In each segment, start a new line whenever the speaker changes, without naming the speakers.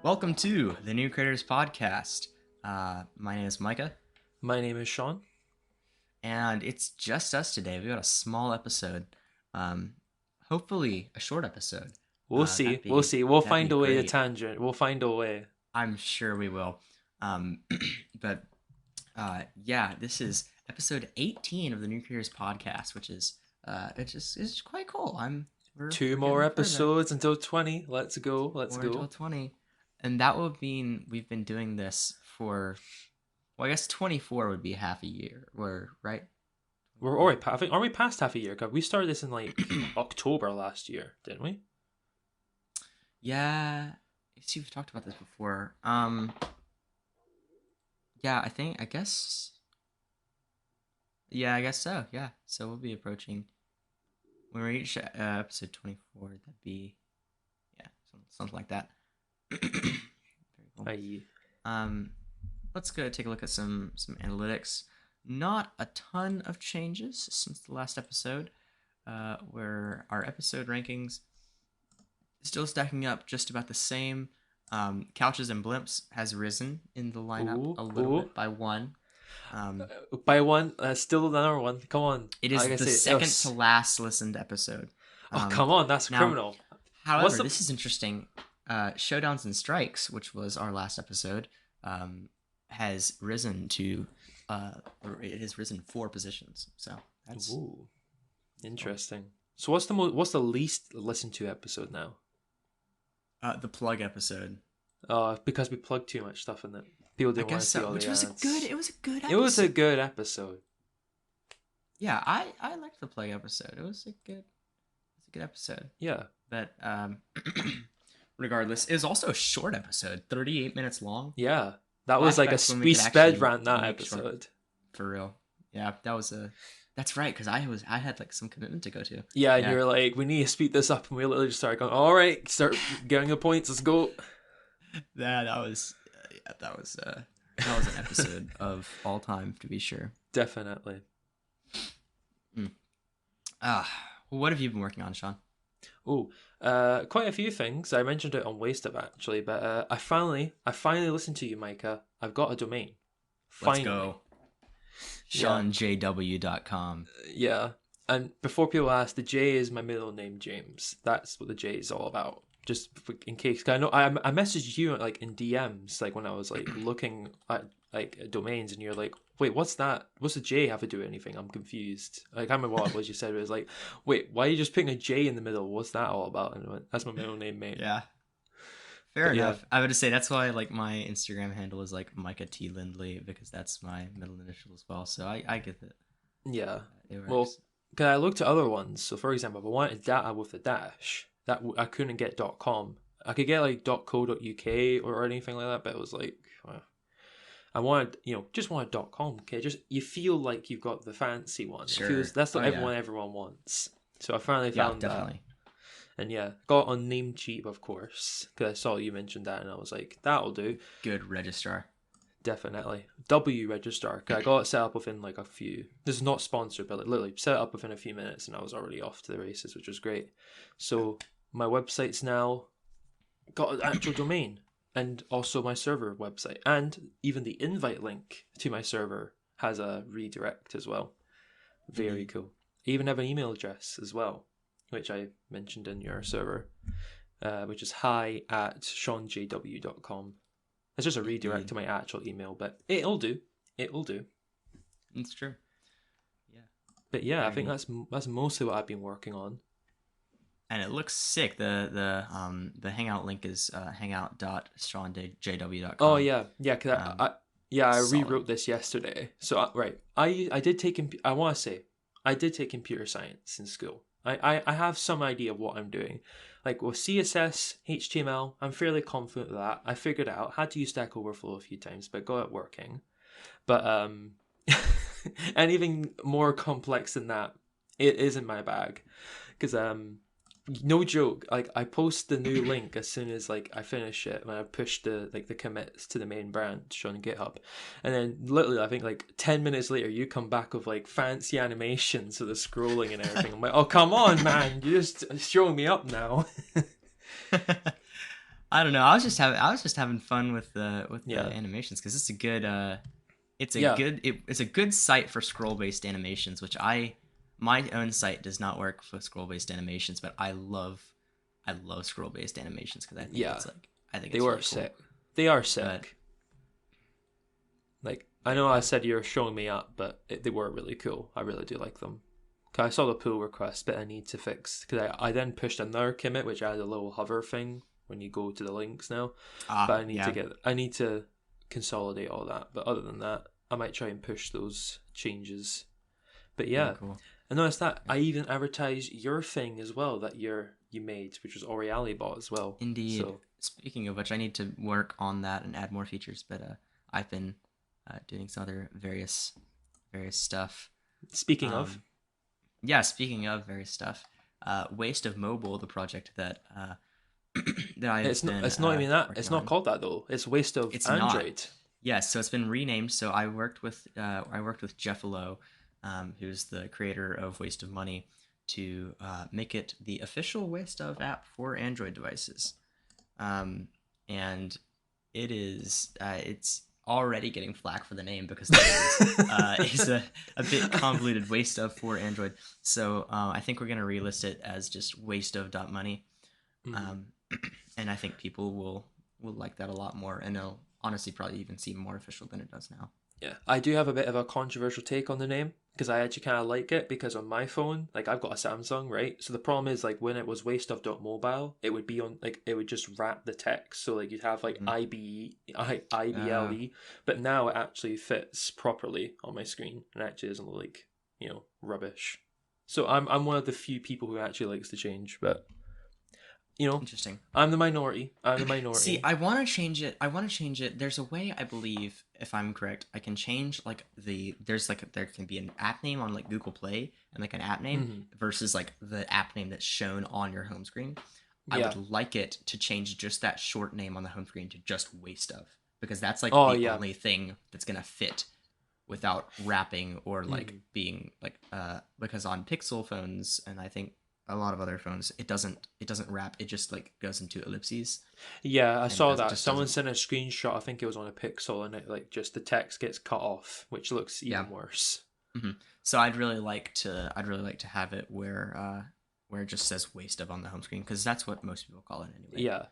Welcome to the New Creators Podcast. My name is Micah,
My name is Sean.
and it's just us today. We got a small episode, um, hopefully a short episode.
We'll see. We'll see. We'll
That'd
find
be
a way to
great.
tangent. We'll find a way.
I'm sure we will. Um, but yeah, this is episode 18 of the New Creators Podcast, which is it's quite cool. We're
Two
getting
more
further.
episodes until 20. Let's go. Let's
More
go.
until 20, and that will mean we've been doing this for. Well, I guess 24 would be half a year. Right?
We're already. I think aren't we past half a year? 'Cause we started this in like October last year, didn't we?
Yeah. See, we've talked about this before. Yeah, I guess. Yeah, I guess so. Yeah. So we'll be approaching. When we reach episode 24, that'd be. Yeah, something like that. Very cool.
Aye.
Let's go take a look at some analytics. Not a ton of changes since the last episode, where our episode rankings still stacking up just about the same. Couches and Blimps has risen in the lineup a little bit by one.
By one, still another one. Come on.
It is the second to last listened episode.
Oh, come on. That's criminal.
However, this is interesting. Showdowns and Strikes, which was our last episode, has risen to it has risen 4 positions. So that's
interesting. So what's the least listened to episode now?
The plug episode.
Because we plugged too much stuff in it. People didn't want to see all the ads.
It was a good episode.
It was a good episode.
Yeah, I liked the plug episode. It was a good episode.
Yeah.
But regardless, it was also a short episode, 38 minutes long.
Yeah. That was like a sped rant that episode.
For real. Yeah, that's right, because I had like some commitment to go to.
Yeah, and you were like, we need to speed this up, and we literally just started going, all right, start getting the points, let's go.
Yeah, that was an episode of all time, to be sure.
Definitely.
Well, what have you been working on, Sean?
Oh, quite a few things. I mentioned it on Waste Up actually, but I finally listened to you, Micah. I've got a domain.
Let's go. SeanJW.com.
Yeah, and before people ask, the J is my middle name, James. That's what the J is all about. Just in case, 'cause I know I messaged you like in DMs, like when I was like looking at like domains, and you're like, wait, what's that? What's the J have to do with anything? I'm confused. Like, I can't remember what it was you said. It was like, wait, why are you just putting a J in the middle? What's that all about? And I went, that's my middle name, mate.
Yeah. Fair enough. I would say that's why like my Instagram handle is like Micah T Lindley, because that's my middle initial as well. So I get it.
Yeah.
It works.
Well, because I looked at other ones. So for example, if I wanted data with a dash, that I couldn't get .com. I could get like .co.uk or anything like that, but it was like, I wanted, just wanted .com. Okay, just you feel like you've got the fancy one.
Sure.
That's what everyone wants. So I finally found
definitely.
That. And yeah, got on Namecheap, of course, because I saw you mentioned that, and I was like, that'll do.
Good registrar.
Definitely. W registrar. I got it set up within like a few. This is not sponsored, but like literally set it up within a few minutes, and I was already off to the races, which was great. So my website's now got an actual domain, and also my server website, and even the invite link to my server has a redirect as well. Very cool. I even have an email address as well, which I mentioned in your server, which is hi@seanjw.com. It's just a redirect to my actual email, but it'll do. It'll do.
It's true. Yeah.
But yeah, I think that's mostly what I've been working on.
And it looks sick. The Hangout link is hangout.seanjw.com.
Oh yeah, yeah. Cause I rewrote this yesterday. So I did take I want to say I did take computer science in school. I have some idea of what I'm doing. Like with CSS, HTML, I'm fairly confident with that. I figured it out. Had to use Stack Overflow a few times, but got it working. But anything more complex than that, it isn't my bag. Because no joke, like I post the new link as soon as like I finish it, when I push the commits to the main branch on GitHub, and then literally I think like 10 minutes later you come back with like fancy animations of the scrolling and everything. I'm like, oh come on man, you're just showing me up now.
I don't know. I was just having fun with the
Yeah,
animations because it's a good
yeah,
it's a good site for scroll based animations, which my own site does not work for scroll based animations, but I love scroll based animations because
yeah.
I think
They
it's
were
really cool.
sick. They are
But
sick. Like I
but
know I
yeah,
said you're showing me up, but they were really cool. I really do like them. 'Cause I saw the pull request, but I need to fix because I then pushed another commit which had a little hover thing when you go to the links now. But
yeah,
I need to consolidate all that. But other than that, I might try and push those changes. But
very
yeah,
cool.
I noticed that I even advertised your thing as well that you made, which was Oriali bot as well.
Indeed.
So
Speaking of which, I need to work on that and add more features. But I've been doing some other various stuff.
speaking of,
Um, yeah. Speaking of various stuff, Waste of Mobile, the project that that I've been
it's not even that.
working
It's not
on.
called that though. It's waste of
It's not.
Android.
Yes, so it's been renamed. So I worked with Jeffalo, who's the creator of Waste of Money, to make it the official Waste of app for Android devices. Um, and it's already getting flack for the name because the name is a bit convoluted. Waste of for Android. So I think we're gonna relist it as just waste of dot money.
Mhm.
Um, and I think people will like that a lot more, and it'll honestly probably even seem more official than it does now.
Yeah, I do have a bit of a controversial take on the name because I actually kind of like it because on my phone, like I've got a Samsung, right? So the problem is like when it was wasteof.mobile, it would be on like it would just wrap the text, so like you'd have like
Mm-hmm.
IBLE, but now it actually fits properly on my screen and actually doesn't look like rubbish. So I'm one of the few people who actually likes the change, but you know,
Interesting.
I'm the minority. I'm the
See,
minority.
I want to change it. I want to change it. There's a way, I believe, if I'm correct, I can change like there can be an app name on like Google Play and like an app name
Hmm.
versus like the app name that's shown on your home screen. I
Yeah.
would like it to change just that short name on the home screen to just Waste of, because that's like
Oh
the
yeah.
only thing that's gonna fit without wrapping or like
Hmm.
being like because on Pixel phones and I think a lot of other phones it doesn't wrap, it just like goes into ellipses
Yeah, I
and it
saw
does it
that.
just
Someone
doesn't.
sent a screenshot. I think it was on a Pixel, and it like just the text gets cut off, which looks
Yeah.
even worse.
So I'd really like to have it where it just says waste of on the home screen because that's what most people call it anyway.
Yeah,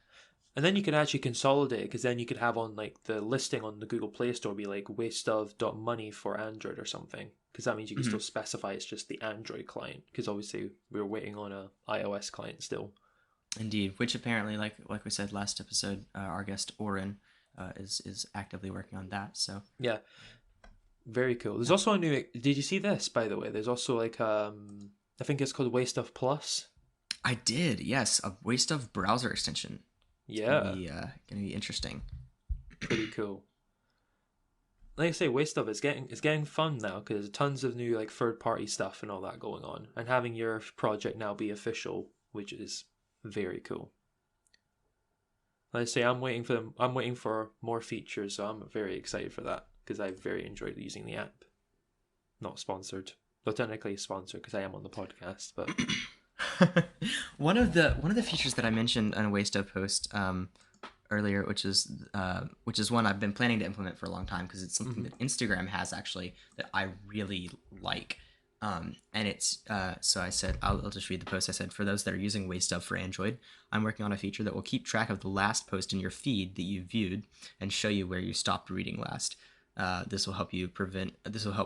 and then you can actually consolidate because then you could have on like the listing on the Google Play Store be like waste of dot money for Android or something. Because that means you can
Hmm.
still specify it's just the Android client. Because obviously we're waiting on a iOS client still.
Indeed, which apparently like we said last episode, our guest Oren is actively working on that. So
Yeah, very cool. There's
yeah,
also a new. Did you see this by the way? There's also like I think it's called Waste of Plus.
I did. Yes, a waste of browser extension. It's
Yeah,
gonna be interesting.
pretty cool. Like I say, Waste of it's getting fun now because there's tons of new like third party stuff and all that going on, and having your project now be official, which is very cool. Like I say, I'm waiting for more features, so I'm very excited for that because I very enjoyed using the app. Not sponsored, but technically sponsored because I am on the podcast. But
One of the features that I mentioned on a waste of post earlier, which is one I've been planning to implement for a long time because it's something
mm-hmm.
that Instagram has actually that I really like. And it's so I said I'll just read the post. I said, for those that are using Waste of for Android, I'm working on a feature that will keep track of the last post in your feed that you viewed and show you where you stopped reading last. This will help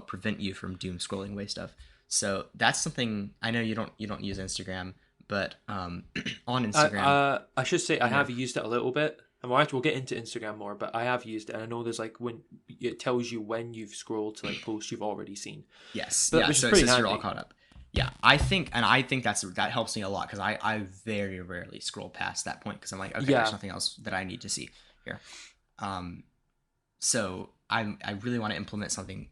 prevent you from doom scrolling Waste of. So that's something I know you don't use Instagram, but on Instagram,
I should say I
you know,
have used it a little bit. And we'll get into Instagram more, but I have used it, and I know there's like when it tells you when you've scrolled to like posts you've already seen,
yes,
but
yeah.
which is
So it
pretty
says you're all
handy.
caught up. Yeah, I think that helps me a lot because I very rarely scroll past that point because I'm like, okay, there's
Yeah,
nothing else that I need to see here. Um, so I really want to implement something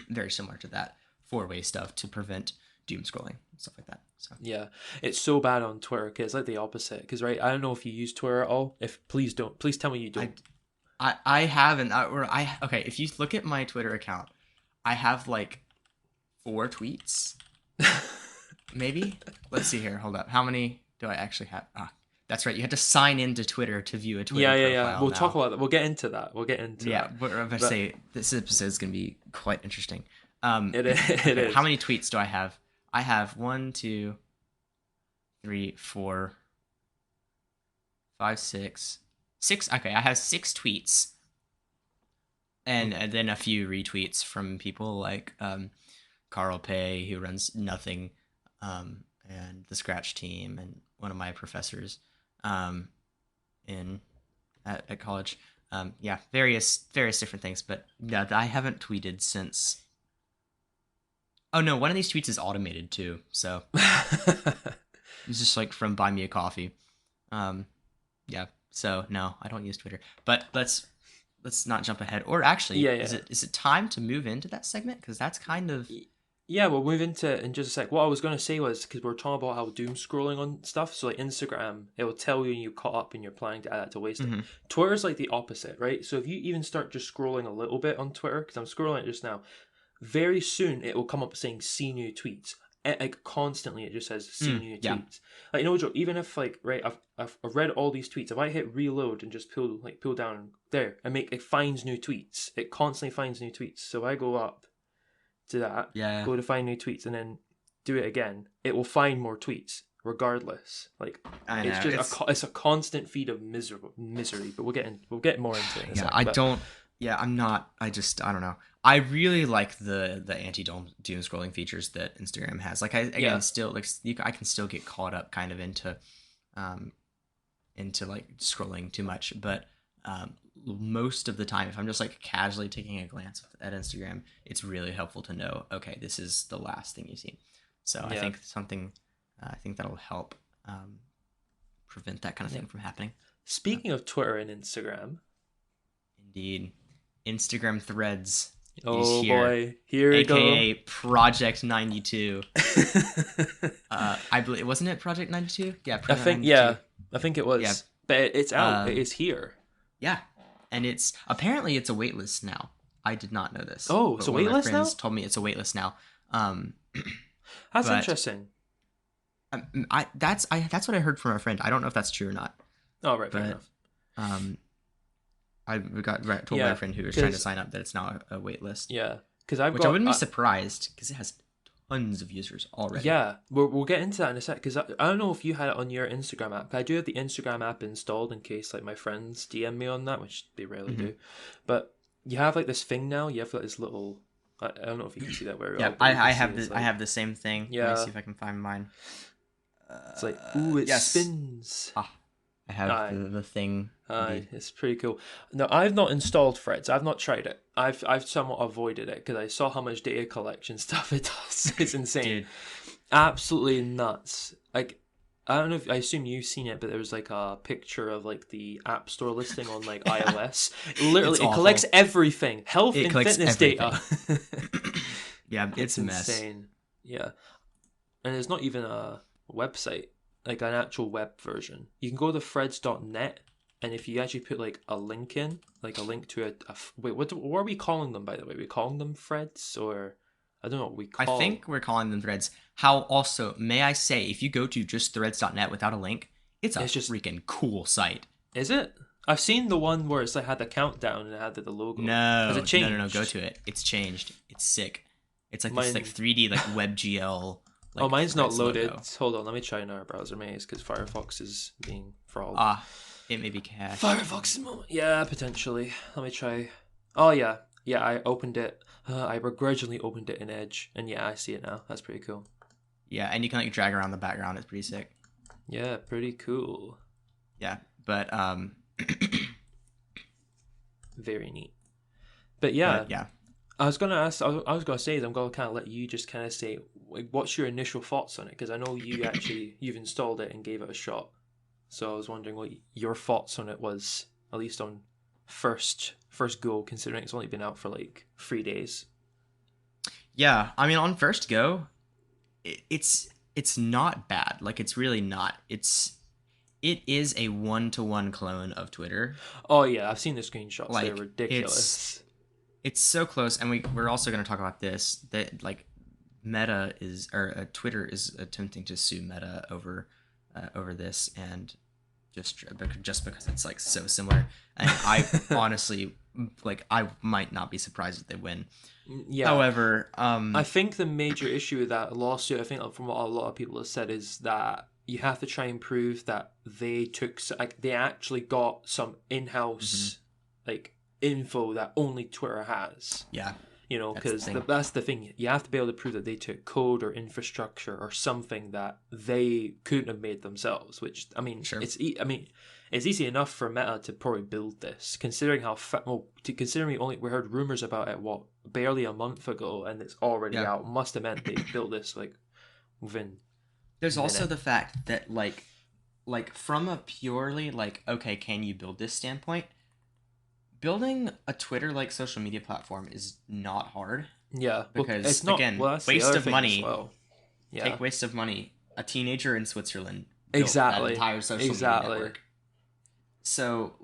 very similar to that for way stuff to prevent doom scrolling and stuff like that. So
yeah, it's so bad on Twitter because it's like the opposite. Because right, I don't know if you use Twitter at all. If please don't, please tell me you
I
don't.
I haven't or I okay. If you look at my Twitter account, I have like 4 tweets, maybe. Let's see here. Hold up. How many do I actually have? That's right. You had to sign into Twitter to view a Twitter
Yeah.
profile
We'll talk
now.
about that. We'll get into that.
Yeah, but if I say this episode is going to be quite interesting.
It
Okay,
is.
how many tweets do I have? I have 1, 2, 3, 4, 5, 6, 6. Okay, I have 6 tweets, and then a few retweets from people like Carl Pei, who runs Nothing, and the Scratch team, and one of my professors um, in at college. Yeah, various different things, but no, I haven't tweeted since. Oh no, one of these tweets is automated too, so it's just like from Buy Me a Coffee. Um, yeah, so no, I don't use Twitter. But let's not jump ahead. Or actually,
Yeah.
is it time to move into that segment? Because that's kind of
Yeah, we'll move into it in just a sec. What I was going to say was, because we're talking about how doom scrolling on stuff, so like Instagram, it will tell you when you caught up and you're planning to add that to wasting.
mm-hmm.
Twitter's like the opposite, right? So if you even start just scrolling a little bit on Twitter, because I'm scrolling it just now, very soon it will come up saying see new tweets. Like constantly it just says see new
Yeah.
tweets. Like no joke, even if like right, I've read all these tweets. If I hit reload and just pull down there and make it finds new tweets, it constantly finds new tweets. So I go up to that,
Yeah.
go to find new tweets, and then do it again, it will find more tweets regardless. Like
I know,
it's a constant feed of misery. But we'll get more into it.
I'm not. I don't know. I really like the anti-doom scrolling features that Instagram has. Like still like I can still get caught up kind of into like scrolling too much, but most of the time, if I'm just like casually taking a glance at Instagram, it's really helpful to know, okay, this is the last thing you've seen. So I think I think that'll help prevent that kind of thing from happening.
Speaking of Twitter and Instagram,
indeed, Instagram Threads.
Oh boy, here we go.
AKA Project 92. I believe, wasn't it Project 92? Yeah,
I think 92. Yeah, I think it was. Yeah. But it's out. It is here.
Yeah, and it's apparently it's a waitlist now. I did not know this.
Oh, it's a waitlist now.
Friends told me it's a waitlist now.
That's interesting.
That's what I heard from a friend. I don't know if that's true or not.
Oh, right, fair enough.
I told my friend who was trying to sign up that it's now a wait list.
Yeah,
I wouldn't be surprised because it has tons of users already.
Yeah, we'll get into that in a sec, because I don't know if you had it on your Instagram app. I do have the Instagram app installed in case like my friends DM me on that, which they rarely do. But you have like this thing now. You have like this little. I don't know if you can see that very well.
Yeah, I have this. Like, I have the same thing. Yeah. Let me see if I can find mine.
It's like it spins.
I have the thing.
It's pretty cool. No, I've not installed Threads. I've not tried it. I've somewhat avoided it because I saw how much data collection stuff it does. It's insane. Dude. Absolutely nuts. Like, I don't know if I assume you've seen it, but there was like a picture of like the App Store listing on like iOS. Literally, it collects everything, health and fitness data.
Yeah, it's a mess.
Insane. Yeah, and it's not even a website, like an actual web version. You can go to threads.net, and if you actually put like a link in, like a link to wait, what are we calling them, by the way? Are we calling them threads, or I don't know what we call.
I think we're calling them threads. How also, may I say, if you go to just threads.net without a link, it's just freaking cool site.
Is it? I've seen the one where it's like had the countdown and it had the logo.
No, it changed? No, go to it. It's changed. It's sick. It's like this like 3D like WebGL. Like,
mine's not loaded. Logo. Hold on, let me try in our browser maze because Firefox is being fraud.
It may be cached.
Firefox, yeah, potentially. Let me try. Oh yeah, I opened it. I begrudgingly opened it in Edge, and yeah, I see it now. That's pretty cool.
Yeah, and you can like drag around the background. It's pretty sick.
Yeah, pretty cool.
Yeah, but
very neat. But yeah. I was gonna say that I'm gonna kind of let you just kind of say like, what's your initial thoughts on it, because I know you you've installed it and gave it a shot. So I was wondering what your thoughts on it was, at least on first go, considering it's only been out for like 3 days.
Yeah, I mean on first go, it's not bad. Like it's really not. It is a 1-to-1 clone of Twitter.
Oh yeah, I've seen the screenshots. Like, they're ridiculous.
It's so close, and we're also going to talk about this, that like Twitter is attempting to sue Meta over this, and just because it's like so similar. And I honestly like I might not be surprised if they win.
Yeah.
However,
I think the major issue with that lawsuit, I think from what a lot of people have said, is that you have to try and prove that they they actually got some in-house like info that only Twitter has.
Yeah.
You know, because that's the thing. You have to be able to prove that they took code or infrastructure or something that they couldn't have made themselves. Which
Sure.
it's easy enough for Meta to probably build this, considering how considering we heard rumors about it barely a month ago, and it's already out. Must have meant they built this like within.
There's also the fact that like from a purely like okay, can you build this standpoint? Building a Twitter-like social media platform is not hard.
Yeah,
because
it's not,
again, waste of money. Well. Yeah. Take waste of money. A teenager in Switzerland built that entire social media network. So,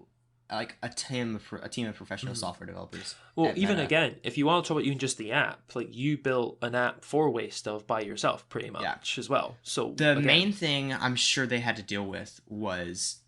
like a team of professional software developers.
Well, even again, if you want to talk about even just the app, like you built an app for Waste of by yourself, pretty much as well. So
the main thing I'm sure they had to deal with was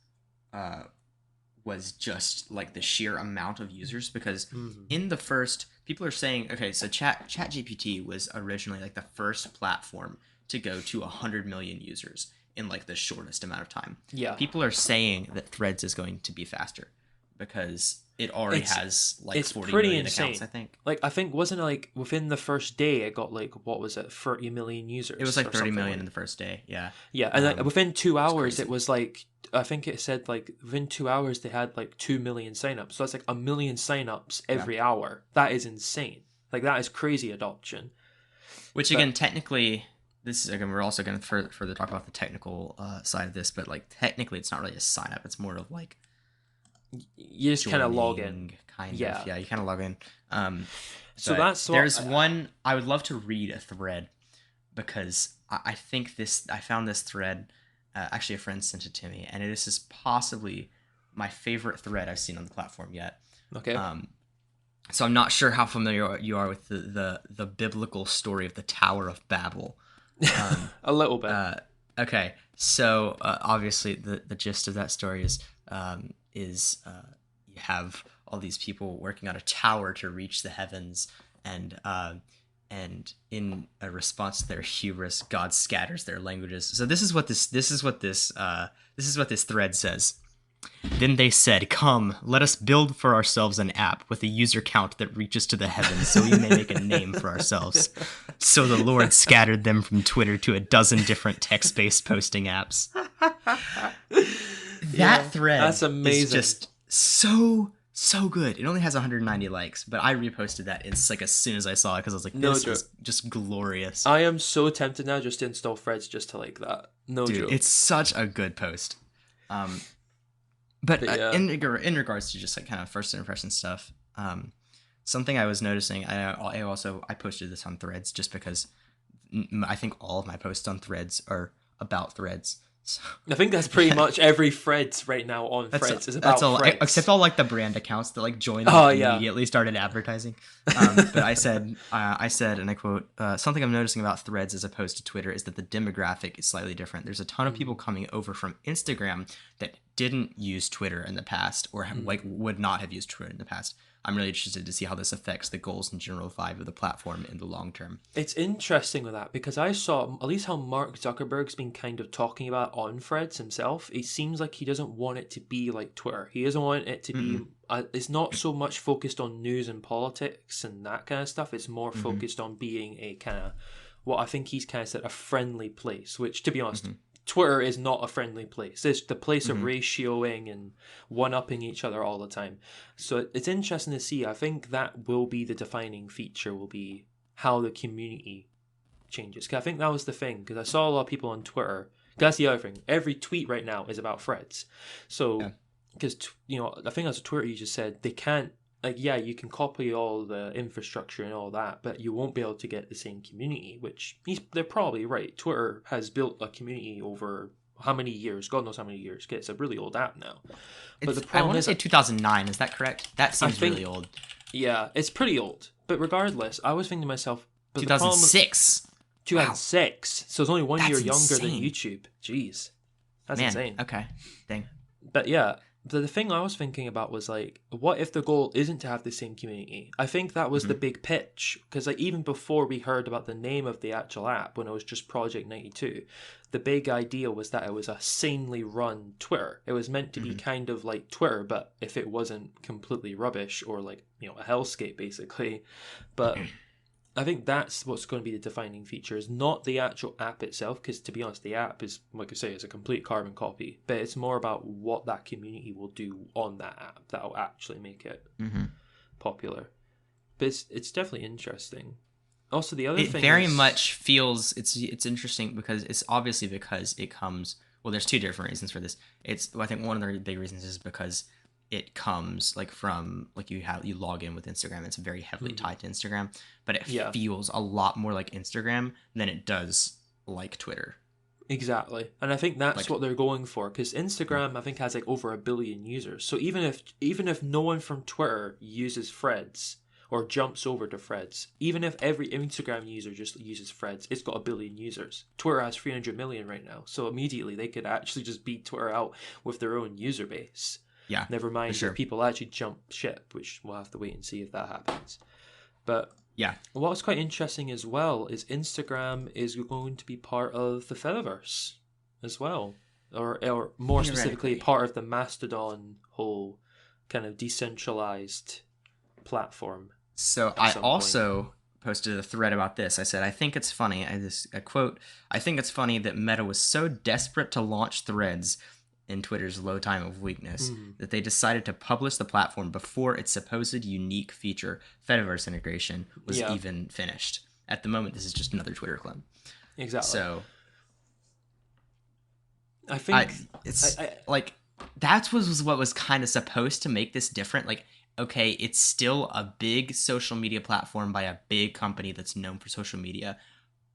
just like the sheer amount of users, because in the first, people are saying, okay, so ChatGPT was originally like the first platform to go to 100 million users in like the shortest amount of time.
Yeah.
People are saying that Threads is going to be faster because it already has like 40 million accounts, I think.
Like, I think, wasn't it like within the first day it got like, what was it, 30 million users?
It was like 30 million in the first day, yeah.
Yeah, and like within 2 hours it was like, I think it said like within 2 hours they had like 2 million signups. So that's like 1 million signups every hour. That is insane. Like, that is crazy adoption.
Which again, technically, this is, again, we're also going to further talk about the technical side of this, but like technically it's not really a sign up. It's more of like
you just kind of log in.
You kind of log in.
So that's
there's one I would love to read a thread, because I think I found this thread. Actually, a friend sent it to me, and this is possibly my favorite thread I've seen on the platform yet.
Okay.
So I'm not sure how familiar you are with the biblical story of the Tower of Babel.
A little bit.
Okay, so obviously the gist of that story is you have all these people working on a tower to reach the heavens, and in a response to their hubris, God scatters their languages. So this is what this thread says. Then they said, "Come, let us build for ourselves an app with a user count that reaches to the heavens, so we may make a name for ourselves." So the Lord scattered them from Twitter to a dozen different text-based posting apps. That thread
that's amazing.
Is just so good. It only has 190 likes, but I reposted that. It's like as soon as I saw it, because I was like, this is just glorious.
I am so tempted now just to install Threads just to like that. No joke.
It's such a good post. But in regards to just like kind of first impression stuff, something I was noticing, I posted this on Threads just because I think all of my posts on Threads are about Threads. So,
I think that's pretty much every Threads right now on Threads is about Threads.
Except all like the brand accounts that like joined and immediately started advertising. But I said, and I quote, something I'm noticing about Threads as opposed to Twitter is that the demographic is slightly different. There's a ton of people coming over from Instagram that didn't use Twitter in the past, or like would not have used Twitter in the past. I'm really interested to see how this affects the goals and general vibe of the platform in the long term.
It's interesting with that, because I saw at least how Mark Zuckerberg's been kind of talking about on Threads himself. It seems like he doesn't want it to be like Twitter. He doesn't want it to be... it's not so much focused on news and politics and that kind of stuff. It's more focused on being a kind of... what I think he's kind of said, a friendly place, which, to be honest... Twitter is not a friendly place. It's the place of ratioing and one-upping each other all the time. So it's interesting to see. I think that will be the defining feature, will be how the community changes. Because I think that was the thing. Because I saw a lot of people on Twitter. That's the other thing. Every tweet right now is about Threads. So, because, I think as a Twitter user said, they can't, like, yeah, you can copy all the infrastructure and all that, but you won't be able to get the same community, which they're probably right. Twitter has built a community over how many years? God knows how many years. It's a really old app now.
But the problem I want to say 2009. Is that correct? That seems really old.
Yeah, it's pretty old. But regardless, I was thinking to myself...
2006.
2006. Wow. So it's only one year younger
insane.
than YouTube. Jeez. That's insane.
Okay. Dang.
But yeah, the thing I was thinking about was like, what if the goal isn't to have the same community? I think that was the big pitch, because like even before we heard about the name of the actual app, when it was just Project 92, the big idea was that it was a sanely run Twitter. It was meant to be kind of like Twitter, but if it wasn't completely rubbish or like, you know, a hellscape basically. But I think that's what's going to be the defining feature, is not the actual app itself, because to be honest, the app is, like I say, is a complete carbon copy, but it's more about what that community will do on that app that will actually make it popular. But it's definitely interesting. Also, the other
It
thing
very
is,
much feels it's interesting because it's obviously because it comes. Well, there's two different reasons for this. I think one of the big reasons is because it comes like from like you log in with Instagram. It's very heavily tied to Instagram, but it feels a lot more like Instagram than it does like Twitter.
Exactly, and I think that's like, what they're going for, because Instagram I think has like over 1 billion users. So even if no one from Twitter uses Threads or jumps over to Threads, even if every Instagram user just uses Threads, it's got 1 billion users. Twitter has 300 million right now, so immediately they could actually just beat Twitter out with their own user base.
Yeah,
never mind if people actually jump ship, which we'll have to wait and see if that happens. But
yeah,
what's quite interesting as well is Instagram is going to be part of the Fediverse as well, or more specifically part of the Mastodon whole kind of decentralized platform.
So I also posted a thread about this. I said, I think it's funny. I quote, I think it's funny that Meta was so desperate to launch Threads in Twitter's low time of weakness that they decided to publish the platform before its supposed unique feature, Fediverse integration, was even finished. At the moment, this is just another Twitter clone.
Exactly.
So
I think
it's like that was what was kind of supposed to make this different. Like, okay, it's still a big social media platform by a big company that's known for social media,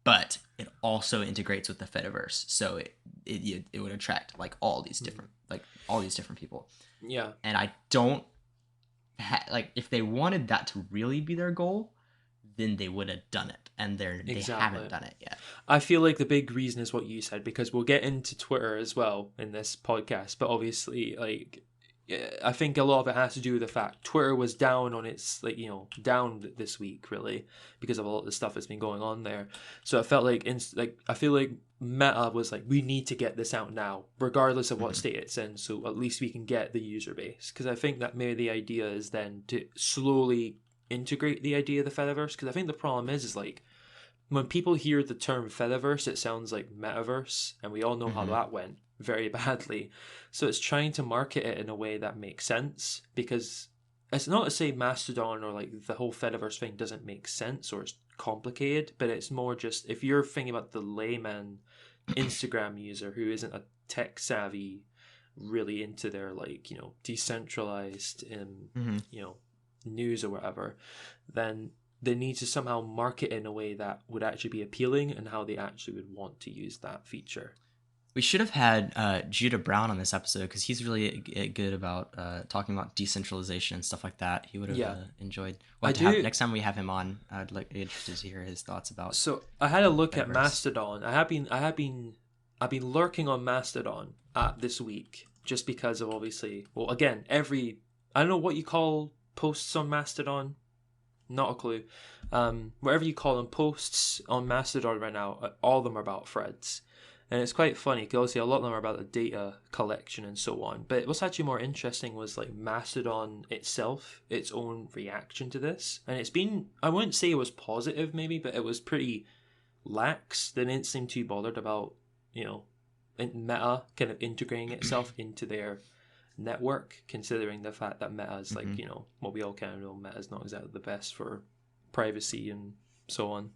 but it also integrates with the Fediverse, so it would attract like all these different people.
Yeah,
and I don't like if they wanted that to really be their goal, then they would have done it, and they haven't done it yet.
I feel like the big reason is what you said, because we'll get into Twitter as well in this podcast, but obviously, like, I think a lot of it has to do with the fact Twitter was down on its, like, you know, down this week, really, because of all of the stuff that's been going on there. So I felt like, I feel like Meta was like, we need to get this out now, regardless of what state it's in, so at least we can get the user base. Because I think that maybe the idea is then to slowly integrate the idea of the Fediverse, because I think the problem is like, when people hear the term Fediverse, it sounds like metaverse, and we all know how that went very badly. So it's trying to market it in a way that makes sense, because it's not to say Mastodon or like the whole Fediverse thing doesn't make sense or it's complicated, but it's more just if you're thinking about the layman Instagram user who isn't a tech savvy, really into their, like, you know, decentralized you know, news or whatever, then they need to somehow market in a way that would actually be appealing and how they actually would want to use that feature.
We should have had Judah Brown on this episode, because he's really good about talking about decentralization and stuff like that. He would have enjoyed. Next time we have him on, I'd like interested to hear his thoughts about.
So I had a look at Mastodon. I've been lurking on Mastodon this week, just because of, obviously, well, again, I don't know what you call posts on Mastodon. Not a clue. Whatever you call them, posts on Mastodon right now, all of them are about threads. And it's quite funny, because obviously a lot of them are about the data collection and so on. But what's actually more interesting was like Mastodon itself, its own reaction to this. And it's been, I wouldn't say it was positive maybe, but it was pretty lax. They didn't seem too bothered about, you know, Meta kind of integrating itself into their network, considering the fact that Meta is like, you know, what we all kind of know, Meta is not exactly the best for privacy and so on.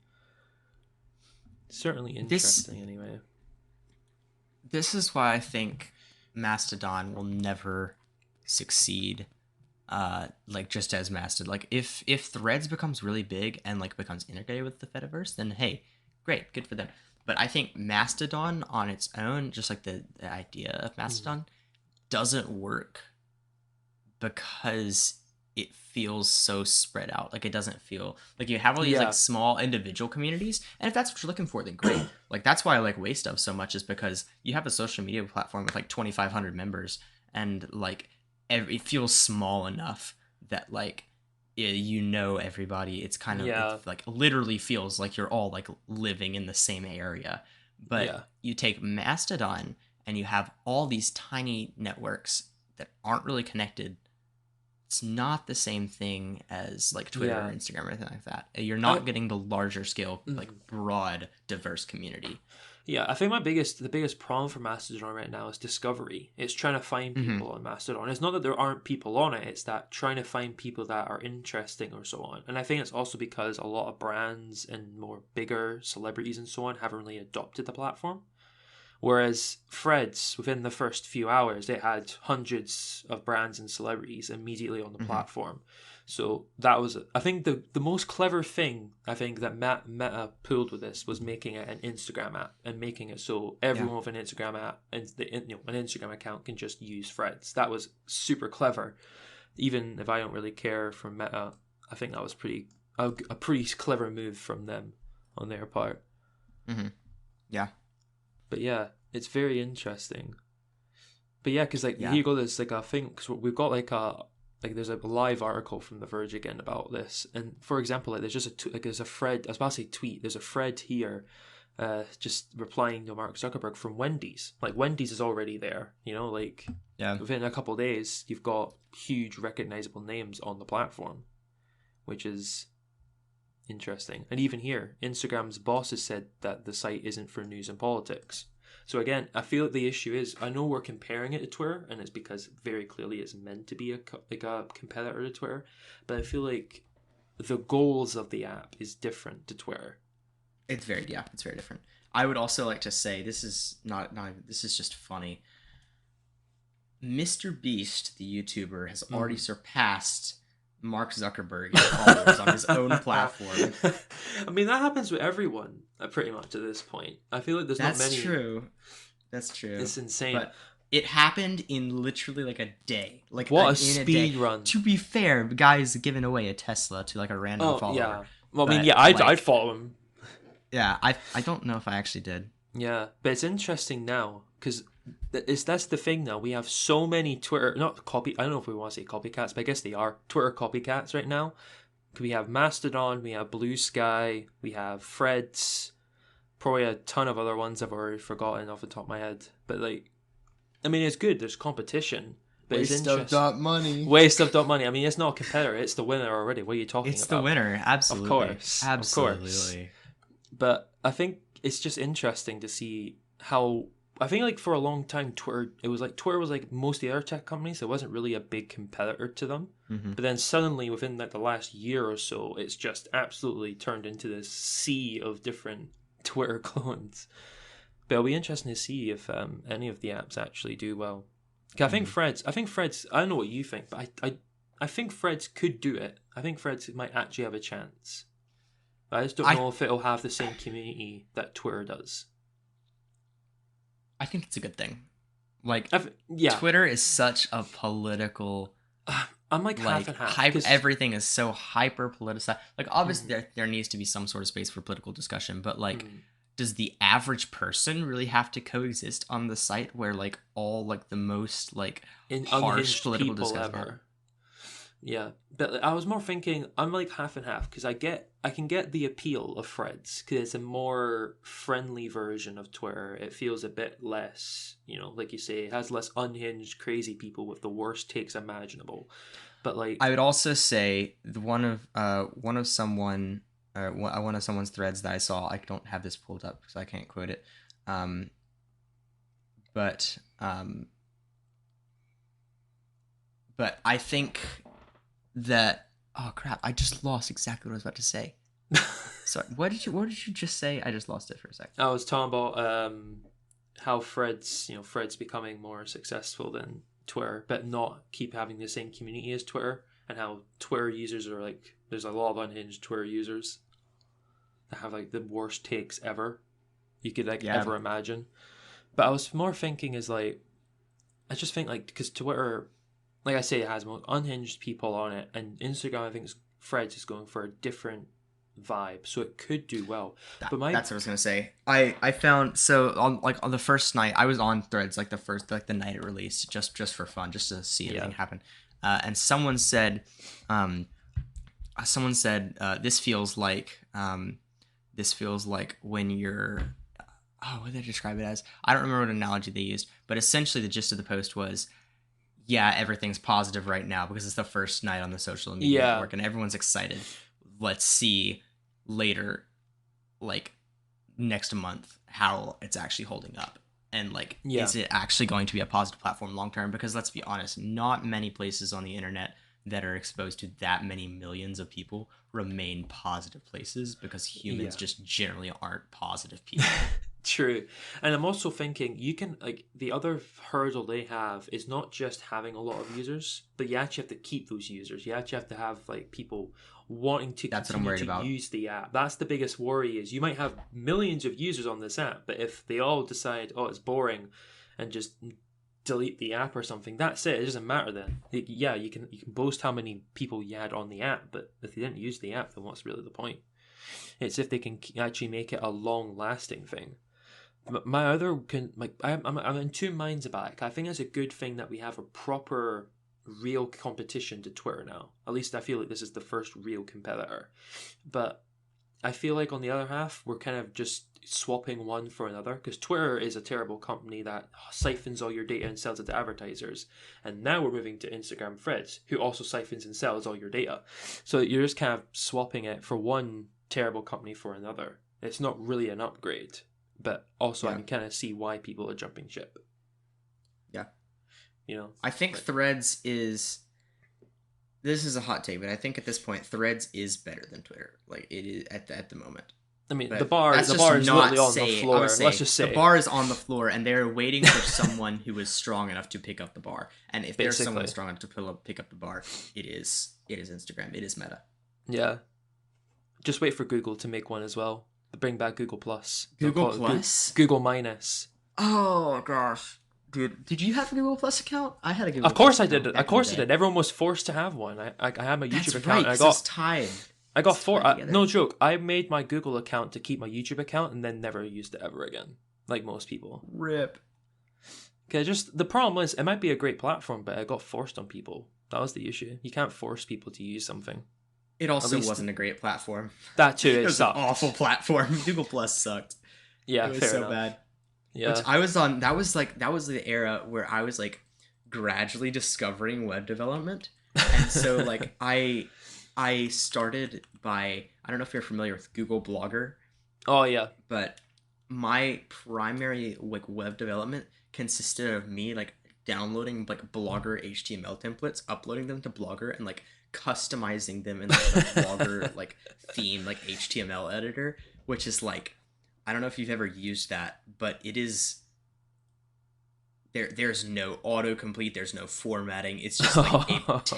Certainly interesting anyway.
This is why I think Mastodon will never succeed, like just as Mastodon. Like if Threads becomes really big and like becomes integrated with the Fediverse, then hey, great, good for them. But I think Mastodon on its own, just like the idea of Mastodon, doesn't work because it feels so spread out. Like it doesn't feel like you have all these like small individual communities, and if that's what you're looking for, then great. Like that's why I like Waste Of so much, is because you have a social media platform with like 2,500 members, and like it feels small enough that like you know everybody. It's kind of
Yeah.
it like literally feels like you're all like living in the same area. But
Yeah.
you take Mastodon and you have all these tiny networks that aren't really connected. It's not the same thing as like Twitter or
Yeah.
Instagram or anything like that. You're
I,
not getting the larger scale, like
mm,
broad, diverse community.
yeah, I think the biggest problem for Mastodon right now is discovery. It's trying to find
Mm-hmm.
people on Mastodon. It's not that there aren't people on it, it's that trying to find people that are interesting or so on. And I think it's also because a lot of brands and more bigger celebrities and so on haven't really adopted the platform. Whereas Threads, within the first few hours, they had hundreds of brands and celebrities immediately on the
Mm-hmm.
platform. So that was, I think, the most clever thing I think that Meta pulled with this was making it an Instagram app and making it so
Yeah.
everyone with an Instagram app and an Instagram account can just use Threads. That was super clever. Even if I don't really care for Meta, I think that was a pretty clever move from them on their part.
Mm-hmm. Yeah.
But yeah, it's very interesting. But yeah, because like here
Yeah.
you go, there's like I think so we've got there's a live article from The Verge again about this, and for example, like there's just there's a thread. I was about to say tweet. There's a thread here, just replying to Mark Zuckerberg from Wendy's. Like Wendy's is already there, like
Yeah.
within a couple of days, you've got huge recognizable names on the platform, which is interesting. And even here, Instagram's boss has said that the site isn't for news and politics. So again, I feel like the issue is I know we're comparing it to Twitter, and it's because very clearly it's meant to be a competitor to Twitter, but I feel like the goals of the app is different to Twitter.
It's very different. I would also like to say this is not this is just funny. Mr. Beast, the YouTuber, has already surpassed Mark Zuckerberg in followers on his own platform.
I mean, that happens with everyone pretty much at this point. I feel like there's not many.
That's true. That's true.
It's insane.
But it happened in literally like a day. Like
what a
in
speed
a
run.
To be fair, the guy's giving away a Tesla to like a random follower.
Yeah. Well, I mean,
But,
yeah, I'd follow him.
Yeah, I don't know if I actually did.
Yeah, but it's interesting now because that's the thing now. We have so many Twitter, not copy. I don't know if we want to say copycats, but I guess they are Twitter copycats right now. We have Mastodon, we have Blue Sky, we have Threads, probably a ton of other ones I've already forgotten off the top of my head. But like, I mean, it's good. There's competition. But
Waste of dot money.
Waste of dot money. I mean, it's not a competitor. It's the winner already. What are you talking about?
It's the winner. Absolutely.
Of course.
Absolutely.
Of course. But I think it's just interesting to see how I think like for a long time Twitter was like most of the other tech companies. It wasn't really a big competitor to them.
Mm-hmm.
But then suddenly within like the last year or so, it's just absolutely turned into this sea of different Twitter clones. But it'll be interesting to see if any of the apps actually do well. I think Threads. I don't know what you think, but I think Threads could do it. I think Threads might actually have a chance. I just don't know if it'll have the same community that Twitter does.
I think it's a good thing. Like, Twitter is such a political.
I'm like half and half.
Everything is so hyper politicized. Like, obviously, there needs to be some sort of space for political discussion, but like, does the average person really have to coexist on the site where like all like the most like harsh political discussion ever?
Yeah, but I was more thinking I'm like half and half because I can get the appeal of Threads because it's a more friendly version of Twitter. It feels a bit less, like you say, it has less unhinged, crazy people with the worst takes imaginable. But like,
I would also say one of someone's threads that I saw. I don't have this pulled up because I can't quote it. But I think that crap, I just lost exactly what I was about to say. Sorry, what did you just say? I just lost it for a second.
I was talking about how Threads becoming more successful than Twitter, but not keep having the same community as Twitter, and how Twitter users are like, there's a lot of unhinged Twitter users that have like the worst takes ever you could ever imagine. But I was more thinking is like, I just think like, because Twitter, like I say, it has more unhinged people on it, and Instagram, I think Threads is going for a different vibe, so it could do well.
That,
But my
that's what I was gonna say. I found so on the first night I was on Threads like the night it released just for fun, just to see everything happen. And someone said this feels like when you're what did they describe it as? I don't remember what analogy they used, but essentially the gist of the post was, yeah, everything's positive right now because it's the first night on the social media network and everyone's excited. Let's see later, like next month, how it's actually holding up. And like, is it actually going to be a positive platform long term? Because let's be honest, not many places on the internet that are exposed to that many millions of people remain positive places, because humans just generally aren't positive people.
True. And I'm also thinking you can, like, the other hurdle they have is not just having a lot of users, but you actually have to keep those users. You actually have to have like people wanting to continue to use the app. That's the biggest worry, is you might have millions of users on this app, but if they all decide, oh, it's boring, and just delete the app or something, that's it. It doesn't matter then. Yeah, you can boast how many people you had on the app, but if they didn't use the app, then what's really the point? It's if they can actually make it a long-lasting thing. My other I'm in two minds about it. I think it's a good thing that we have a proper real competition to Twitter now. At least I feel like this is the first real competitor. But I feel like on the other half, we're kind of just swapping one for another, because Twitter is a terrible company that siphons all your data and sells it to advertisers. And now we're moving to Instagram Threads, who also siphons and sells all your data. So you're just kind of swapping it for one terrible company for another. It's not really an upgrade. But also I can kind of see why people are jumping ship.
Yeah.
You know?
I think Threads is... This is a hot take, but I think at this point, Threads is better than Twitter. Like, it is at the moment.
I mean, the bar is literally on the floor. Let's just say
the bar is on the floor, and they're waiting for someone who is strong enough to pick up the bar. And if there's someone strong enough to pick up the bar, it is Instagram. It is Meta.
Yeah. Just wait for Google to make one as well. Bring back Google Plus.
Google Plus?
Google Minus.
Oh gosh, dude, did you have a Google Plus account? I had a Google.
Of course I did. Of course I did. Everyone was forced to have one. I had my YouTube account.
Right, it's tied.
I got four. No joke. I made my Google account to keep my YouTube account, and then never used it ever again, like most people.
Rip.
Okay, just the problem is it might be a great platform, but it got forced on people. That was the issue. You can't force people to use something.
It also wasn't a great platform.
That too.
It was an awful platform. Google Plus sucked.
Yeah,
it was
fair
so
enough.
bad.
Yeah,
which I was on. That was the era where I was like gradually discovering web development, and so like I started by, I don't know if you're familiar with Google Blogger.
Oh yeah.
But my primary like web development consisted of me like downloading like Blogger HTML templates, uploading them to Blogger, and like customizing them in like the Blogger like theme like HTML editor, which is like, I don't know if you've ever used that, but it is there's no autocomplete, there's no formatting. It's just like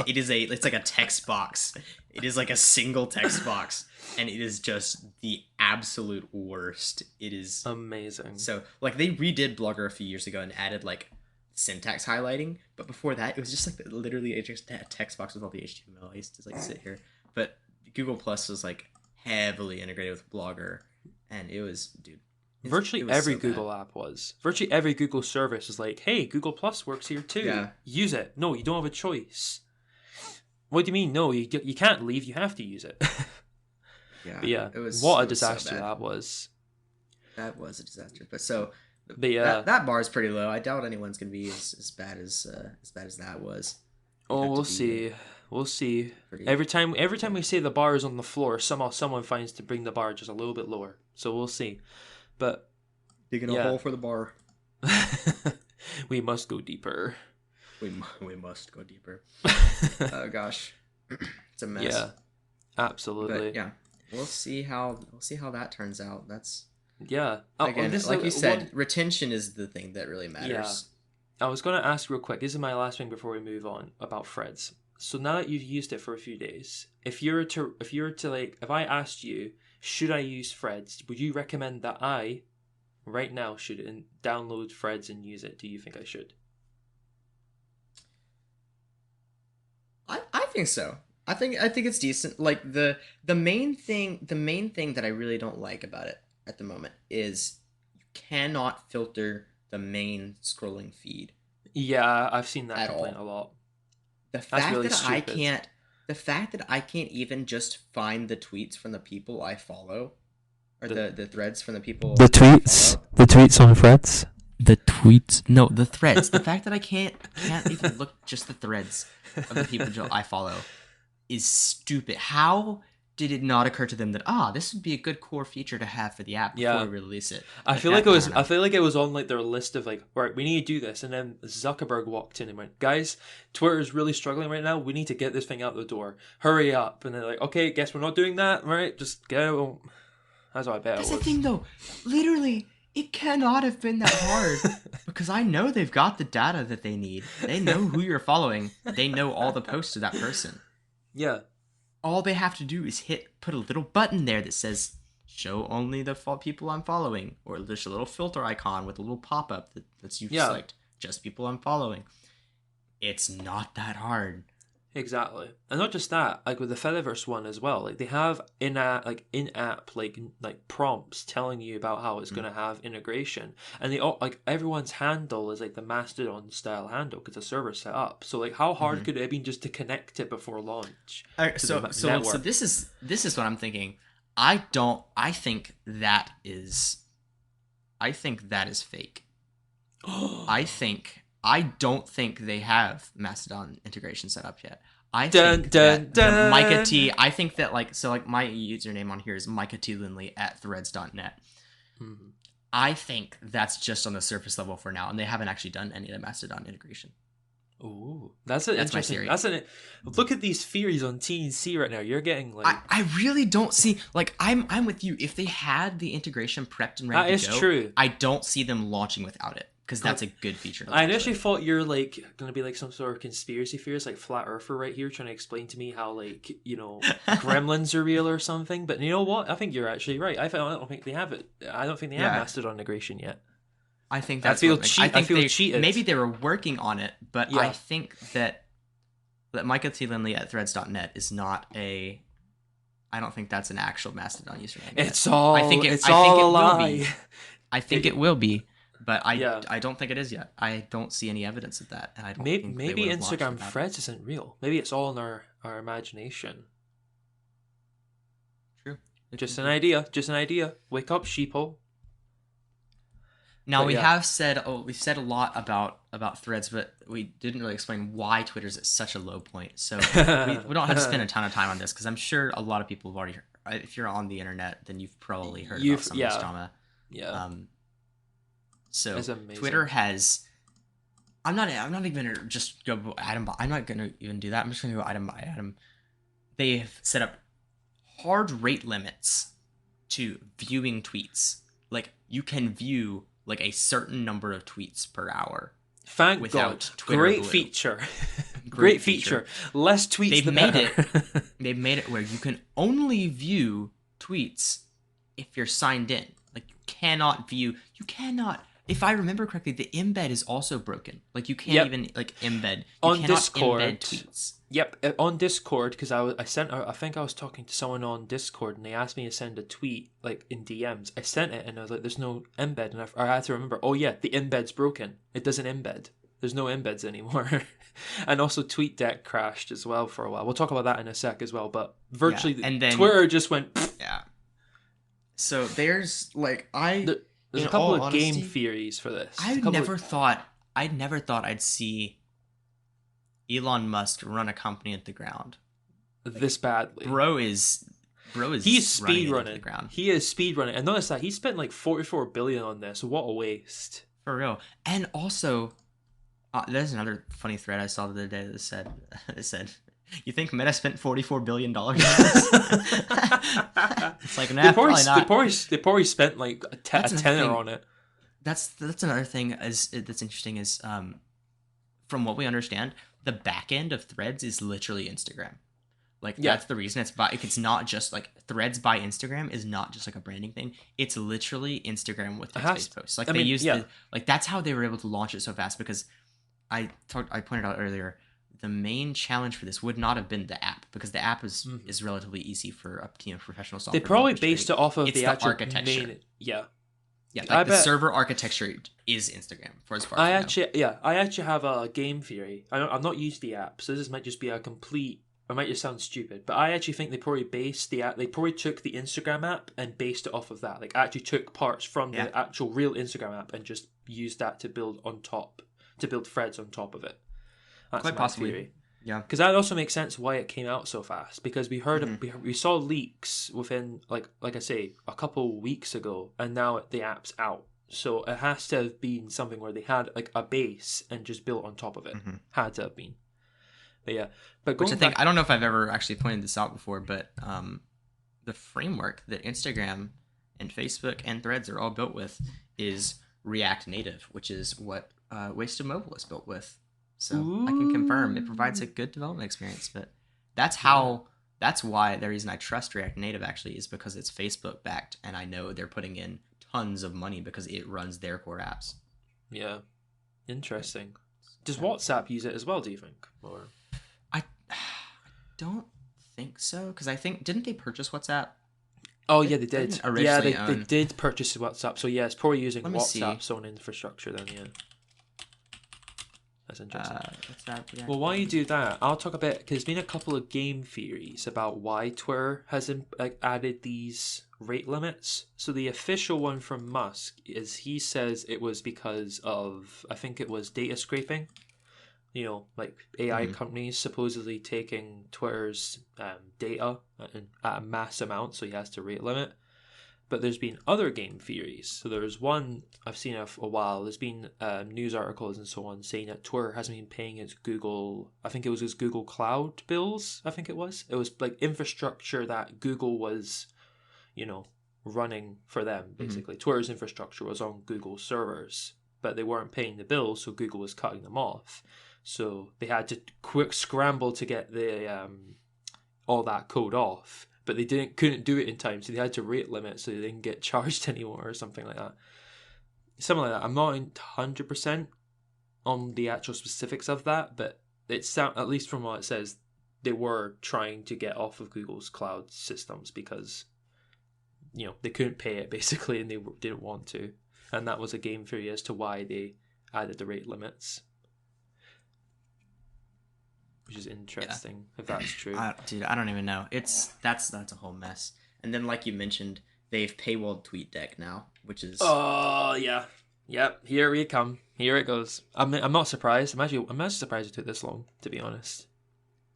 it's like a text box. It is like a single text box, and it is just the absolute worst. It is
amazing.
So like they redid Blogger a few years ago and added like syntax highlighting, but before that it was just like literally just a text box with all the HTML. I used to like sit here, but Google Plus was like heavily integrated with Blogger, and it was, dude,
virtually every Google app was. Virtually every Google service is like, hey, Google Plus works here too.
Yeah.
Use it. No, you don't have a choice. What do you mean? No, you can't leave. You have to use it.
Yeah.
But yeah.
It was,
what a disaster that was.
That was a disaster. But so.
But yeah,
that bar is pretty low. I doubt anyone's gonna be as bad as that was.
Oh, we'll see. We'll see. Every time we say the bar is on the floor, somehow someone finds to bring the bar just a little bit lower. So we'll see. But
digging a hole for the bar.
We must go deeper.
We must go deeper. Oh gosh, it's a mess.
Yeah, absolutely.
But yeah, we'll see how that turns out. That's.
Yeah.
Again, like you said, retention is the thing that really matters.
Yeah. I was going to ask real quick. This is my last thing before we move on about Threads. So now that you've used it for a few days, if I asked you, should I use Threads, would you recommend that I, right now, should download Threads and use it? Do you think I should?
I think so. I think it's decent. Like the main thing that I really don't like about it at the moment is you cannot filter the main scrolling feed
Yeah, I've seen that
at
complaint
all.
a lot.
The
That's
fact
really
that I
stupid.
can't the fact that I can't even just find the tweets from the people I follow or
The
the threads from the
the
people I
tweets,
follow.
the tweets on threads.
The tweets, no, the threads. The fact that I can't even look just the threads of the people I follow is stupid. How did it not occur to them that this would be a good core feature to have for the app before we
Yeah,
release it?
I
Like
feel like
that,
it
I
was.
don't
I
know.
feel like it was on like their list of like, right, we need to do this, and then Zuckerberg walked in and went, "Guys, Twitter is really struggling right now. We need to get this thing out the door. Hurry up!" And they're like, "Okay, guess we're not doing that, right? Just go." That's what I bet it
That's the
was.
thing, though. Literally, it cannot have been that hard because I know they've got the data that they need. They know who you're following. They know all the posts of that person.
Yeah,
All they have to do is put a little button there that says show only the people I'm following, or there's a little filter icon with a little pop-up that's you
yeah.
select just people I'm following. It's not that hard.
Exactly, and not just that. Like with the Fediverse one as well. Like they have in app like prompts telling you about how it's
Mm.
going to have integration, and they all like everyone's handle is like the Mastodon style handle because the server's set up. So like, how hard
Mm-hmm.
could it have been just to connect it before launch
All right,
to the
so
network?
this is what I'm thinking. I think that is fake. I don't think they have Mastodon integration set up yet. I
Dun
think
dun
that the Micah
dun.
T. I think that like my username on here is Micah T Lindley at threads.net.
Mhm.
I think that's just on the surface level for now, and they haven't actually done any of the Mastodon integration.
Ooh, that's an
That's my
interesting.
theory.
That's an. Look at these theories on TNC right now. You're getting
I,
like
I really don't see like I'm with you. If they had the integration prepped and
that
ready
is
to go,
true.
I don't see them launching without it because
Like
that's a good feature to
I
launch
initially
with.
thought you're like gonna be like some sort of conspiracy theorist, like flat earther right here, trying to explain to me how like gremlins are real or something. But you know what? I think you're actually right. I don't think they have it. I don't think they have
Yeah,
Mastodon integration yet.
I think
I
that's
feel
what makes. I
cheat. I
think
feel
they
cheated.
maybe they were working on it, but I
Yeah,
think that Micah T Lindley at threads.net is not a. I don't think that's an actual Mastodon username yet.
it's all it's
I think
all a
it will be.
lie.
I think it
It,
will be, but
yeah,
I don't think it is yet. I don't see any evidence of that, and I don't think they
maybe
would have launched
Instagram
without it.
Threads isn't real. Maybe it's all in our imagination.
True. It
Just
could
an
be.
idea. Just an idea. Wake up, sheeple.
Now
But
we
yeah.
have said we've said a lot about threads, but we didn't really explain why Twitter's at such a low point. So we don't have to spend a ton of time on this because I'm sure a lot of people have already heard. If you're on the internet, then you've probably heard about
You've
some of this
yeah
drama.
yeah.
Um, so
It's amazing.
Twitter has. I'm not even gonna just go item by. I'm not gonna even do that. I'm just gonna go item by item. They've set up hard rate limits to viewing tweets. Like you can view like a certain number of tweets per hour
Thank God.
without Twitter
Great
Blue.
feature.
Great
Great
feature.
feature. Less tweets
They've
the
made
better.
They've made it where you can only view tweets if you're signed in. Like you cannot if I remember correctly, the embed is also broken. Like you can't
Yep.
even like embed. You
On
cannot
Discord.
embed tweets.
Yep, on Discord because I sent I think I was talking to someone on Discord and they asked me to send a tweet like in DMs. I sent it and I was like, "There's no embed," and I had to remember. Oh yeah, the embed's broken. It doesn't embed. There's no embeds anymore. And also TweetDeck crashed as well for a while. We'll talk about that in a sec as well. But
Yeah,
virtually,
and then
Twitter just went.
yeah. So there's like
There's
in
a couple
all
of game
honesty,
theories for this.
I'd never thought I'd see Elon Musk run a company at the ground.
This badly.
Bro is
He's
running
speed
it into
running.
the ground
He is speed running, and notice that he spent like 44 billion on this. What a waste!
for real. And also, there's another funny thread I saw the other day that said it said, "You think Meta spent $44 billion on this?" It's like, nah, probably not.
They probably spent like a
That's another
tenner
thing.
on it.
That's another thing that's interesting is from what we understand, the back end of Threads is literally Instagram. Like
Yeah.
that's the reason it's not just like Threads by Instagram is not just like a branding thing. It's literally Instagram with text-based posts. Like
I
they
mean,
used
yeah.
like that's how they were able to launch it so fast because I pointed out earlier the main challenge for this would not have been the app, because the app
Mhm.
is relatively easy for a team of professional
They
software
probably
developers to
based
create.
it off of
It's
the
the
actual
architecture.
main. Yeah,
Yeah,
I
like the
bet.
server architecture is Instagram, for as far as we know.
I actually have a game theory. I've not used the app, so this might just be a complete. It might just sound stupid, but I actually think they probably based the app. They probably took the Instagram app and based it off of that. Like, actually took parts from
Yeah,
the actual real Instagram app and just used that to build on top, to build threads on top of it. That's
quite
my
possibly.
theory.
Yeah.
Because that also makes sense why it came out so fast. Because
Hmm.
we saw leaks within like I say a couple weeks ago, and now the app's out. So it has to have been something where they had like a base and just built on top of it.
Hmm.
Had to have been. But yeah, but
Which I
going
think,
back,
I don't know if I've ever actually pointed this out before, but the framework that Instagram and Facebook and Threads are all built with is React Native, which is what Wasted Mobile is built with. So I can confirm it provides a
ooh,
good development experience. But that's
yeah,
how that's why the reason I trust React Native actually is because it's Facebook backed, and I know they're putting in tons of money because it runs their core apps.
yeah, interesting. Does
Yeah.
WhatsApp use it as well? Do you think? Or
I don't think so, because I think, didn't they purchase WhatsApp?
oh
They
yeah, they did.
didn't
Yeah,
originally
they
own.
did purchase WhatsApp. So yeah, it's probably using
Let me see.
WhatsApp's own infrastructure then. Yeah, that's interesting.
WhatsApp
Well,
React
while you
Native.
do that, I'll talk a bit because there's been a couple of game theories about why Twitter has added these rate limits. So the official one from Musk is he says it was because of I think it was data scraping. You know, like AI
Hmm.
companies supposedly taking Twitter's data at a mass amount, so he has to rate limit. But there's been other game theories. So there's one I've seen a while. There's been news articles and so on saying that Twitter hasn't been paying its Google. I think it was its Google Cloud bills. I think it was. It was like infrastructure that Google was, you know, running for them.
Hmm.
Basically, Twitter's infrastructure was on Google servers, but they weren't paying the bills, so Google was cutting them off. So they had to quick scramble to get the all that code off, but they couldn't do it in time, so they had to rate limit so they didn't get charged anymore or something like that. Something like that. I'm not 100% on the actual specifics of that, but it sound at least from what it says, they were trying to get off of Google's cloud systems because they couldn't pay it basically, and they didn't want to, and that was a game theory as to why they added the rate limits, which is
Yeah.
interesting if that's true.
Dude, I don't even know. That's a whole mess. And then, like you mentioned, they've paywalled TweetDeck now, which is,
Oh yeah, yep. Here we come. Here it goes. I'm not surprised. I'm actually surprised it took this long, to be honest.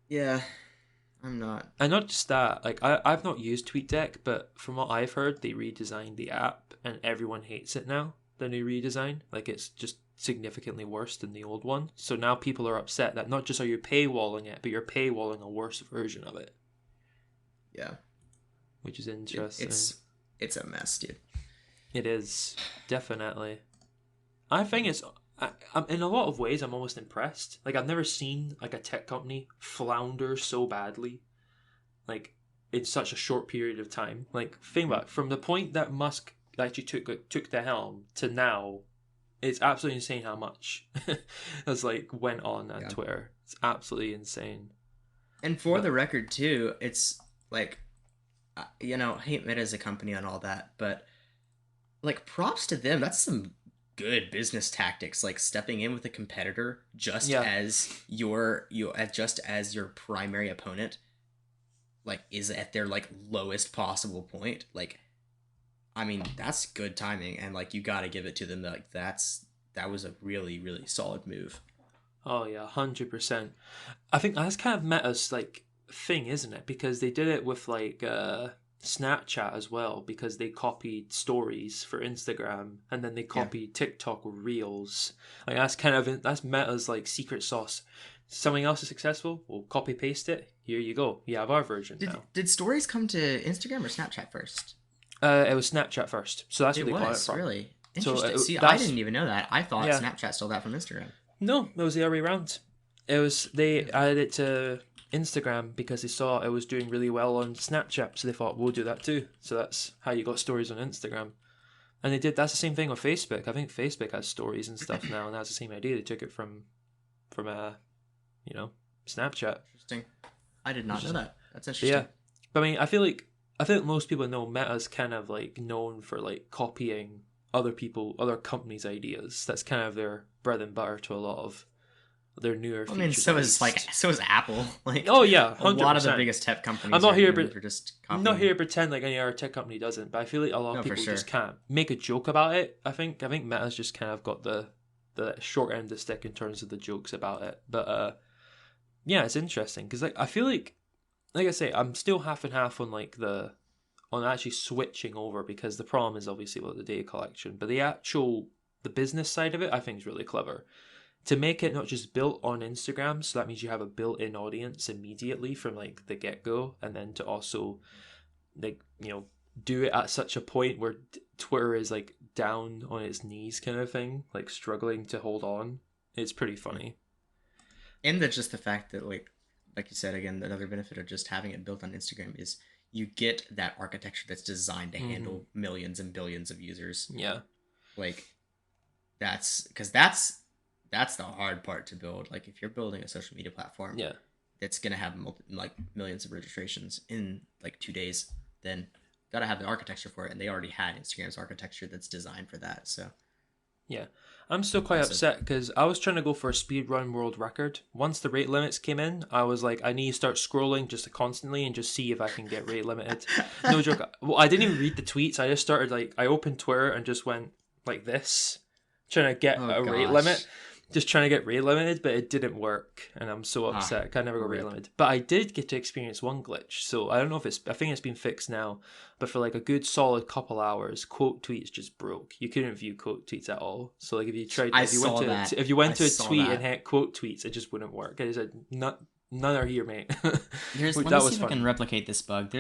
yeah, I'm not.
And not just that. Like I've not used TweetDeck, but from what I've heard, they redesigned the app, and everyone hates it now. The new redesign, like it's just significantly worse than the old one. So now people are upset that not just are you paywalling it, but you're paywalling a worse version of it,
Yeah,
which is
it,
interesting.
it's a mess, dude.
It is definitely. I think it's I'm in a lot of ways I'm almost impressed. Like I've never seen like a tech company flounder so badly, like in such a short period of time. Like think about it, from the point that Musk actually took the helm to now, it's absolutely insane how much has like went on at
Yeah.
Twitter. It's absolutely insane.
And for the
But
record, too, it's like, hate Meta as a company and all that, but like, props to them. That's some good business tactics, like stepping in with a competitor
yeah,
just as your primary opponent, like, is at their like lowest possible point. Like, I mean, that's good timing, and like, you got to give it to them. Like, that was a really really solid move.
oh yeah, 100%. I think that's kind of Meta's like thing, isn't it? Because they did it with like Snapchat as well, because they copied stories for Instagram, and then they
Yeah.
copied TikTok Reels. Like that's Meta's like secret sauce. Something else is successful, we'll copy paste it. Here you go. You have our version now.
Did stories come to Instagram or Snapchat first?
It was Snapchat first, so that's where
It
they got it
was
from.
really
So
interesting. See, I
that's
didn't even know that. I thought
yeah.
Snapchat stole that from Instagram.
No, it was the other way around. It was they
Really?
added it to Instagram because they saw it was doing really well on Snapchat, so they thought we'll do that too. So that's how you got stories on Instagram. And they did that's the same thing with Facebook. I think Facebook has stories and stuff now, and that's the same idea. They took it from you know. Snapchat.
Interesting. I did not know that. That's
But
interesting.
yeah, but I mean, I think most people know Meta's kind of like known for like copying other companies' ideas. That's kind of their bread and butter to a lot of their newer
I mean,
features. At least.
so is Apple. Like,
Oh yeah,
a lot of the
100%.
biggest tech companies
I'm not
are
here,
known
but
for just
I'm not
copying.
here to pretend like any other tech company doesn't. But I feel like a lot
No,
of
for
people
sure.
just can't make a joke about it. I think Meta's just kind of got the short end of the stick in terms of the jokes about it. But yeah, it's interesting because like I feel like I say, I'm still half and half on like on actually switching over because the problem is obviously about the data collection, but the business side of it I think is really clever to make it not just built on Instagram, so that means you have a built-in audience immediately from like the get-go, and then to also like do it at such a point where Twitter is like down on its knees kind of thing, like struggling to hold on. It's pretty funny.
And just the fact that like you said again, another benefit of just having it built on Instagram is you get that architecture that's designed to handle millions and billions of users.
Yeah.
Like that's the hard part to build. Like if you're building a social media platform,
Yeah.
that's gonna have like millions of registrations in like 2 days, then gotta have the architecture for it, and they already had Instagram's architecture that's designed for that. So
yeah, I'm still quite upset because I was trying to go for a speedrun world record. Once the rate limits came in, I was like, I need to start scrolling just constantly and just see if I can get rate limited. No joke. Well, I didn't even read the tweets. I just started like, I opened Twitter and just went like this, trying to get a rate limit. Just trying to get rate limited, but it didn't work, and I'm so upset. I never got rate limited, but I did get to experience one glitch. So I don't know if I think it's been fixed now, but for like a good solid couple hours, quote tweets just broke. You couldn't view quote tweets at all. So like if you went to a tweet and hit quote tweets, it just wouldn't work. I said, none are here, mate.
Let me see if I can replicate this bug.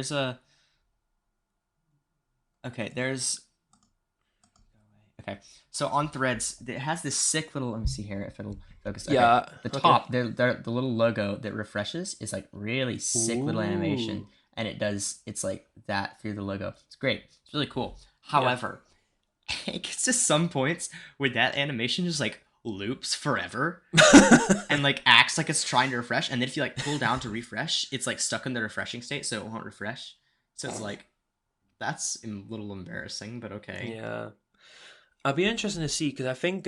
Okay, so on Threads, it has this sick little. Let me see here if it'll focus. Okay.
Yeah,
the top, the little logo that refreshes is like really sick little animation, and it's like that through the logo. It's great. It's really cool. However, it gets to some points where that animation just like loops forever and like acts like it's trying to refresh, and then if you like pull down to refresh, it's like stuck in the refreshing state, so it won't refresh. So it's like that's a little embarrassing, but okay.
Yeah. I'd be interested to see because I think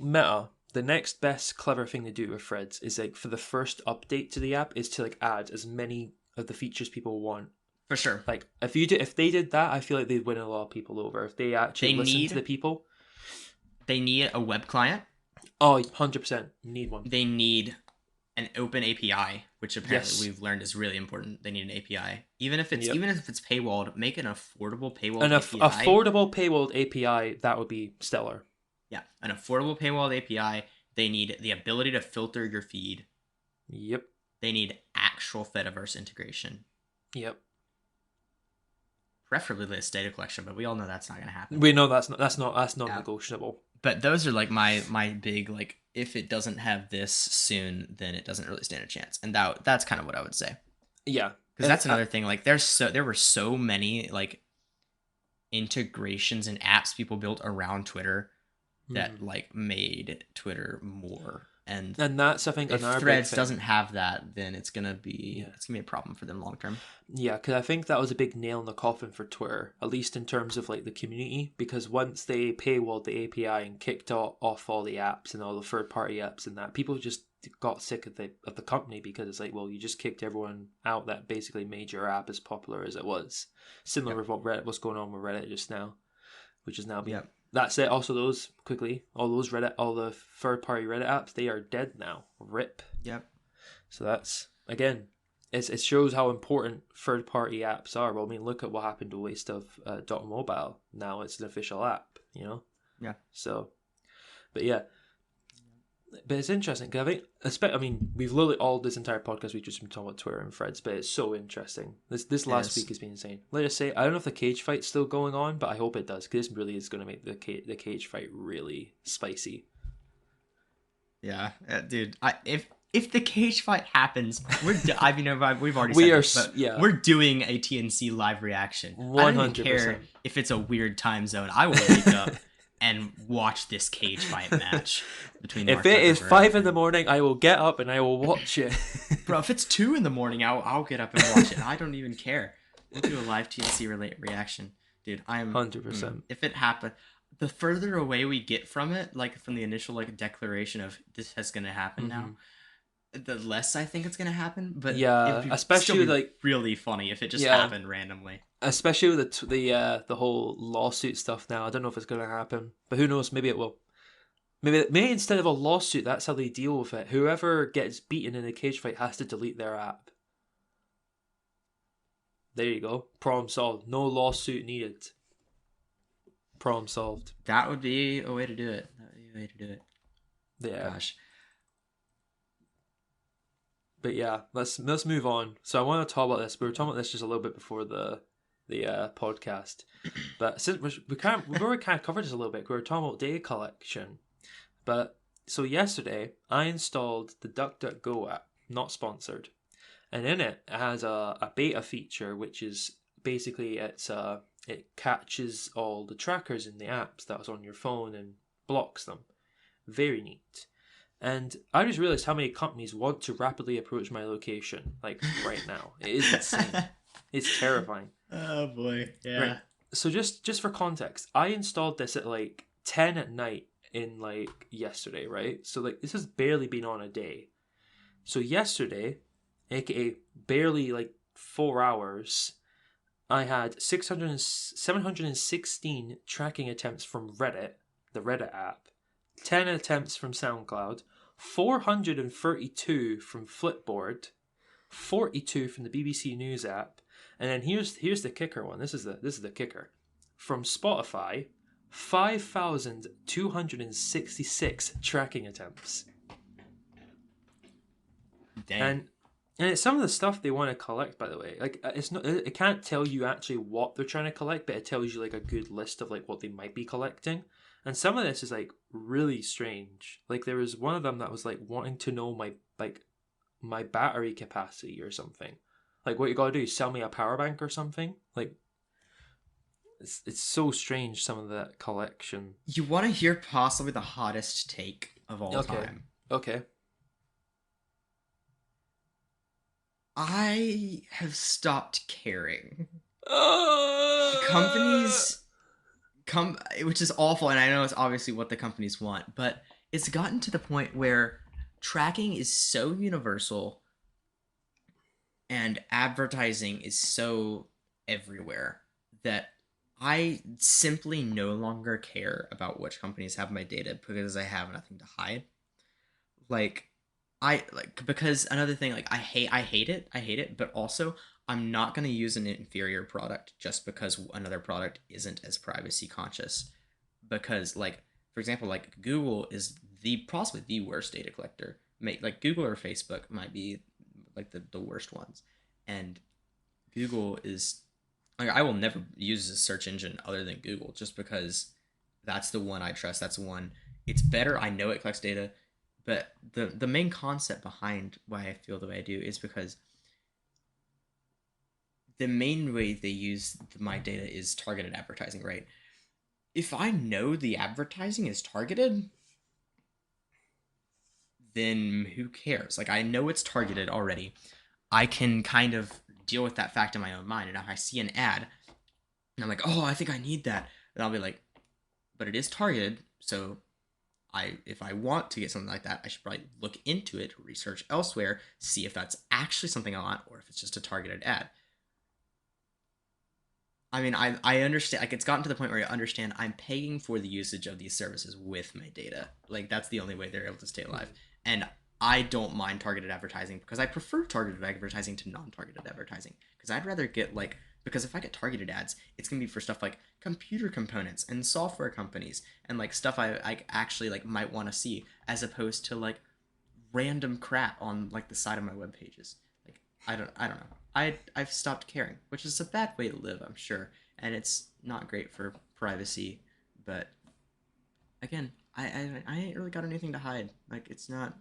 Meta, the next best clever thing to do with Threads is like for the first update to the app is to like add as many of the features people want.
For sure.
Like if they did that, I feel like they'd win a lot of people over. If they actually listen to the people.
They need a web client.
Oh, 100%. Need one.
They need an open API, which apparently we've learned is really important. They need an API, even if it's paywalled. Make an affordable paywalled API.
Affordable paywalled API, that would be stellar.
Yeah, an affordable paywalled API. They need the ability to filter your feed.
Yep.
They need actual Fediverse integration.
Yep.
Preferably this data collection, but we all know that's not going to happen.
We know that's not negotiable.
But those are like my big like. If it doesn't have this soon, then it doesn't really stand a chance. And that's kind of what I would say.
Yeah.
Because that's another thing. Like there were so many like integrations and apps people built around Twitter that like made Twitter more. And
that's I think
if Threads doesn't have that, then it's gonna be a problem for them long term.
Yeah, because I think that was a big nail in the coffin for Twitter, at least in terms of like the community. Because once they paywalled the API and kicked off all the apps and all the third party apps and that, people just got sick of the company because it's like, well, you just kicked everyone out that basically made your app as popular as it was. Similar with what's going on with Reddit just now, which is now being. That's it. Also, all the third-party Reddit apps, they are dead now. RIP.
Yep.
So that's, again, it shows how important third-party apps are. Well, I mean, look at what happened to Waste of .mobile. Now it's an official app, you know?
Yeah.
So, but yeah. But it's interesting because I mean, we've literally all this entire podcast we've just been talking about Twitter and Threads, but it's so interesting. This last week has been insane. Let us say, I don't know if the cage fight's still going on, but I hope it does because this really is going to make the cage fight really spicy.
Yeah, dude. If the cage fight happens, we've already said this, we're doing a TNC live reaction. 100%. I don't even care if it's a weird time zone. I will wake up and watch this cage fight match between
If
Mark
it is
Zuckerberg
5 in the
and
morning, I will get up and I will watch it.
bro. If it's 2 in the morning, I'll get up and watch it. I don't even care. We'll do a live TLC reaction, dude.
100%.
If it happened, the further away we get from it, like from the initial like declaration of this is gonna happen now, the less I think it's gonna happen. But
Yeah, especially
still be
like
really funny if it just
yeah,
happened randomly.
especially with the whole lawsuit stuff now. I don't know if it's going to happen, but who knows? Maybe it will. Maybe instead of a lawsuit, that's how they deal with it. Whoever gets beaten in a cage fight has to delete their app. There you go. Problem solved. No lawsuit needed. Problem solved.
That would be a way to do it. That would be a way to do it.
Yeah.
Gosh.
But yeah, let's move on. So I want to talk about this. We were talking about this just a little bit before the podcast, but since we've already kind of covered this a little bit. We were talking about data collection, but so yesterday I installed the DuckDuckGo app, not sponsored, and in it has a beta feature, which is basically it catches all the trackers in the apps that was on your phone and blocks them. Very neat. And I just realized how many companies want to rapidly approach my location, like right now. It is insane. It's terrifying.
Oh boy, yeah.
Right. So just for context, I installed this at like 10 at night in like yesterday, right? So like this has barely been on a day. So yesterday, aka barely like 4 hours, I had 716 tracking attempts from Reddit, the Reddit app, 10 attempts from SoundCloud, 432 from Flipboard, 42 from the BBC News app, and then here's the kicker one. This is the kicker. From Spotify, 5,266 tracking attempts.
Dang.
And it's some of the stuff they want to collect, by the way. Like it can't tell you actually what they're trying to collect, but it tells you like a good list of like what they might be collecting. And some of this is like really strange. Like there was one of them that was like wanting to know my battery capacity or something. Like what you gotta do is sell me a power bank or something. Like it's so strange, some of that collection.
You want to hear possibly the hottest take of all time?
Okay.
I have stopped caring. Which is awful, and I know it's obviously what the companies want, but it's gotten to the point where tracking is so universal and advertising is so everywhere that I simply no longer care about which companies have my data because I have nothing to hide. Because another thing, like I hate it, but also I'm not going to use an inferior product just because another product isn't as privacy conscious. Because like for example, like Google is possibly the worst data collector. Like Google or Facebook might be like the worst ones, and Google is like I will never use a search engine other than Google just because that's the one I trust. That's the one. It's better. I know it collects data, but the main concept behind why I feel the way I do is because the main way they use my data is targeted advertising, right? If I know the advertising is targeted, then who cares? Like I know it's targeted already. I can kind of deal with that fact in my own mind. And if I see an ad and I'm like, oh, I think I need that, then I'll be like, but it is targeted, so if I want to get something like that, I should probably look into it, research elsewhere, see if that's actually something I want or if it's just a targeted ad. I mean, I understand. Like, it's gotten to the point where I understand I'm paying for the usage of these services with my data. Like, that's the only way they're able to stay alive. And I don't mind targeted advertising because I prefer targeted advertising to non-targeted advertising. Because I'd rather get because if I get targeted ads, it's gonna be for stuff like computer components and software companies and like stuff I actually like might want to see, as opposed to like random crap on like the side of my web pages. Like I don't know. I've stopped caring, which is a bad way to live, I'm sure, and it's not great for privacy. But again, I ain't really got anything to hide. Like it's not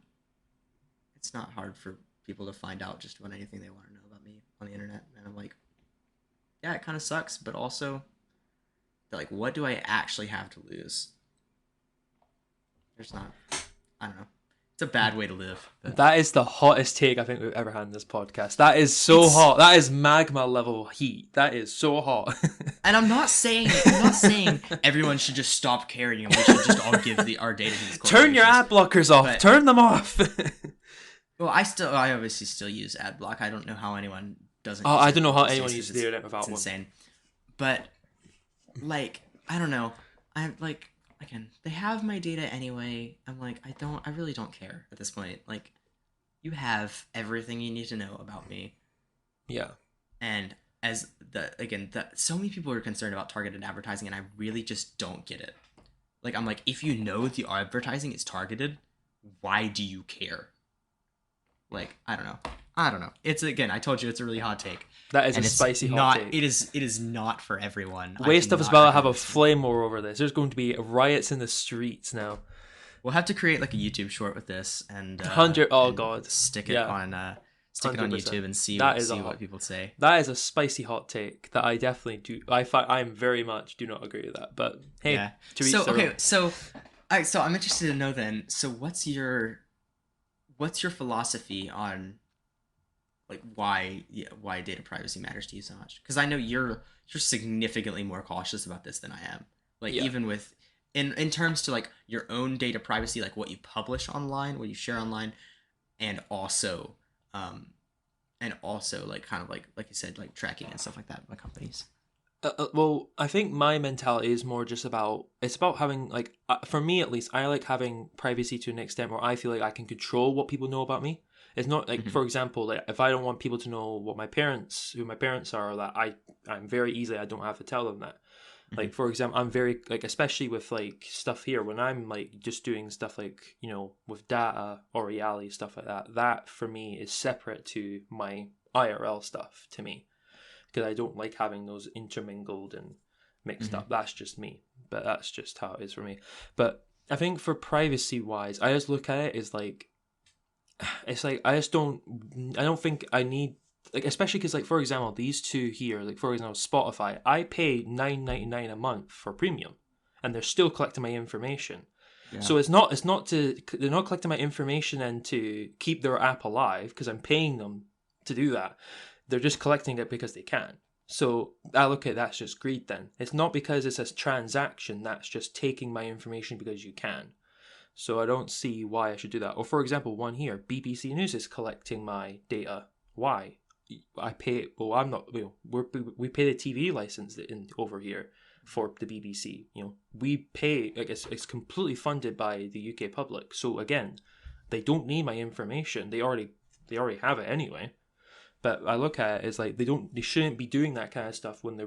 hard for people to find out just about anything they want to know about me on the internet, and I'm like, yeah, it kind of sucks, but also, like, what do I actually have to lose? There's not. I don't know. It's a bad way to live. But
That is the hottest take I think we've ever had in this podcast. That is so
it's
hot. That is magma level heat. That is so hot.
and I'm not saying everyone should just stop caring and we should just all give our data to these
Turn your ad blockers off.
But,
Turn them off.
well, I obviously still use ad block. I don't know how anyone doesn't.
I don't know how anyone uses the internet without
it's
one.
Insane. But like, I don't know. I'm like, again, they have my data anyway. I'm like, I really don't care at this point. Like, you have everything you need to know about me.
Yeah.
And so many people are concerned about targeted advertising, and I really just don't get it. Like, I'm like, if you know the advertising is targeted, why do you care? Like, I don't know. It's, again, I told you it's a really hot take.
That is a spicy hot take.
It is not for everyone.
Waste of us about to have a flame war over this. There's going to be riots in the streets now.
We'll have to create like a YouTube short with this and
God,
stick it on
100%.
YouTube and see what people say.
That is a spicy hot take that I definitely do. I'm very much do not agree with that. But hey,
yeah. So I'm interested to know then. So what's your philosophy on like why data privacy matters to you so much? Because I know you're significantly more cautious about this than I am. Like even with in terms to like your own data privacy, like what you publish online, what you share online, and also like kind of like you said, like tracking and stuff like that by companies.
Well, I think my mentality is more just about having like for me at least, I like having privacy to an extent where I feel like I can control what people know about me. It's not like, for example, like if I don't want people to know who my parents are, or that I'm very easily, I don't have to tell them that. Like, for example, I'm very, like, especially with, like, stuff here, when I'm, like, just doing stuff, like, you know, with data or reality, stuff like that, that, for me, is separate to my IRL stuff, to me. Because I don't like having those intermingled and mixed up. That's just me. But that's just how it is for me. But I think for privacy-wise, I just look at it as, like, it's like, I don't think I need, like, especially because, like, for example, these two here, like, for example, Spotify, I pay $9.99 a month for premium, and they're still collecting my information. Yeah. So they're not collecting my information and to keep their app alive because I'm paying them to do that. They're just collecting it because they can. So I look at that's just greed then. It's not because it's a transaction, that's just taking my information because you can. So I don't see why I should do that. Or for example, one here, BBC News is collecting my data. Why? I pay. Well, I'm not. You know, we pay the TV license over here for the BBC. You know, we pay. I guess it's completely funded by the UK public. So again, they don't need my information. They already have it anyway. But I look at it as like they shouldn't be doing that kind of stuff when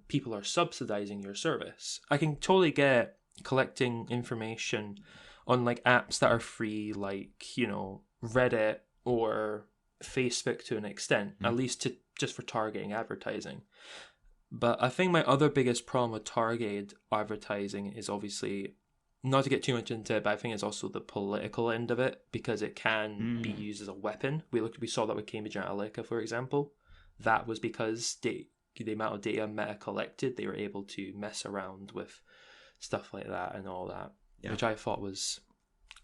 people are subsidizing your service. I can totally get collecting information on like apps that are free, like, you know, Reddit or Facebook to an extent, at least just for targeting advertising. But I think my other biggest problem with targeted advertising is obviously, not to get too much into it, but I think it's also the political end of it, because it can be used as a weapon. We saw that with Cambridge Analytica, for example. That was because the amount of data Meta collected, they were able to mess around with stuff like that and all that, which I thought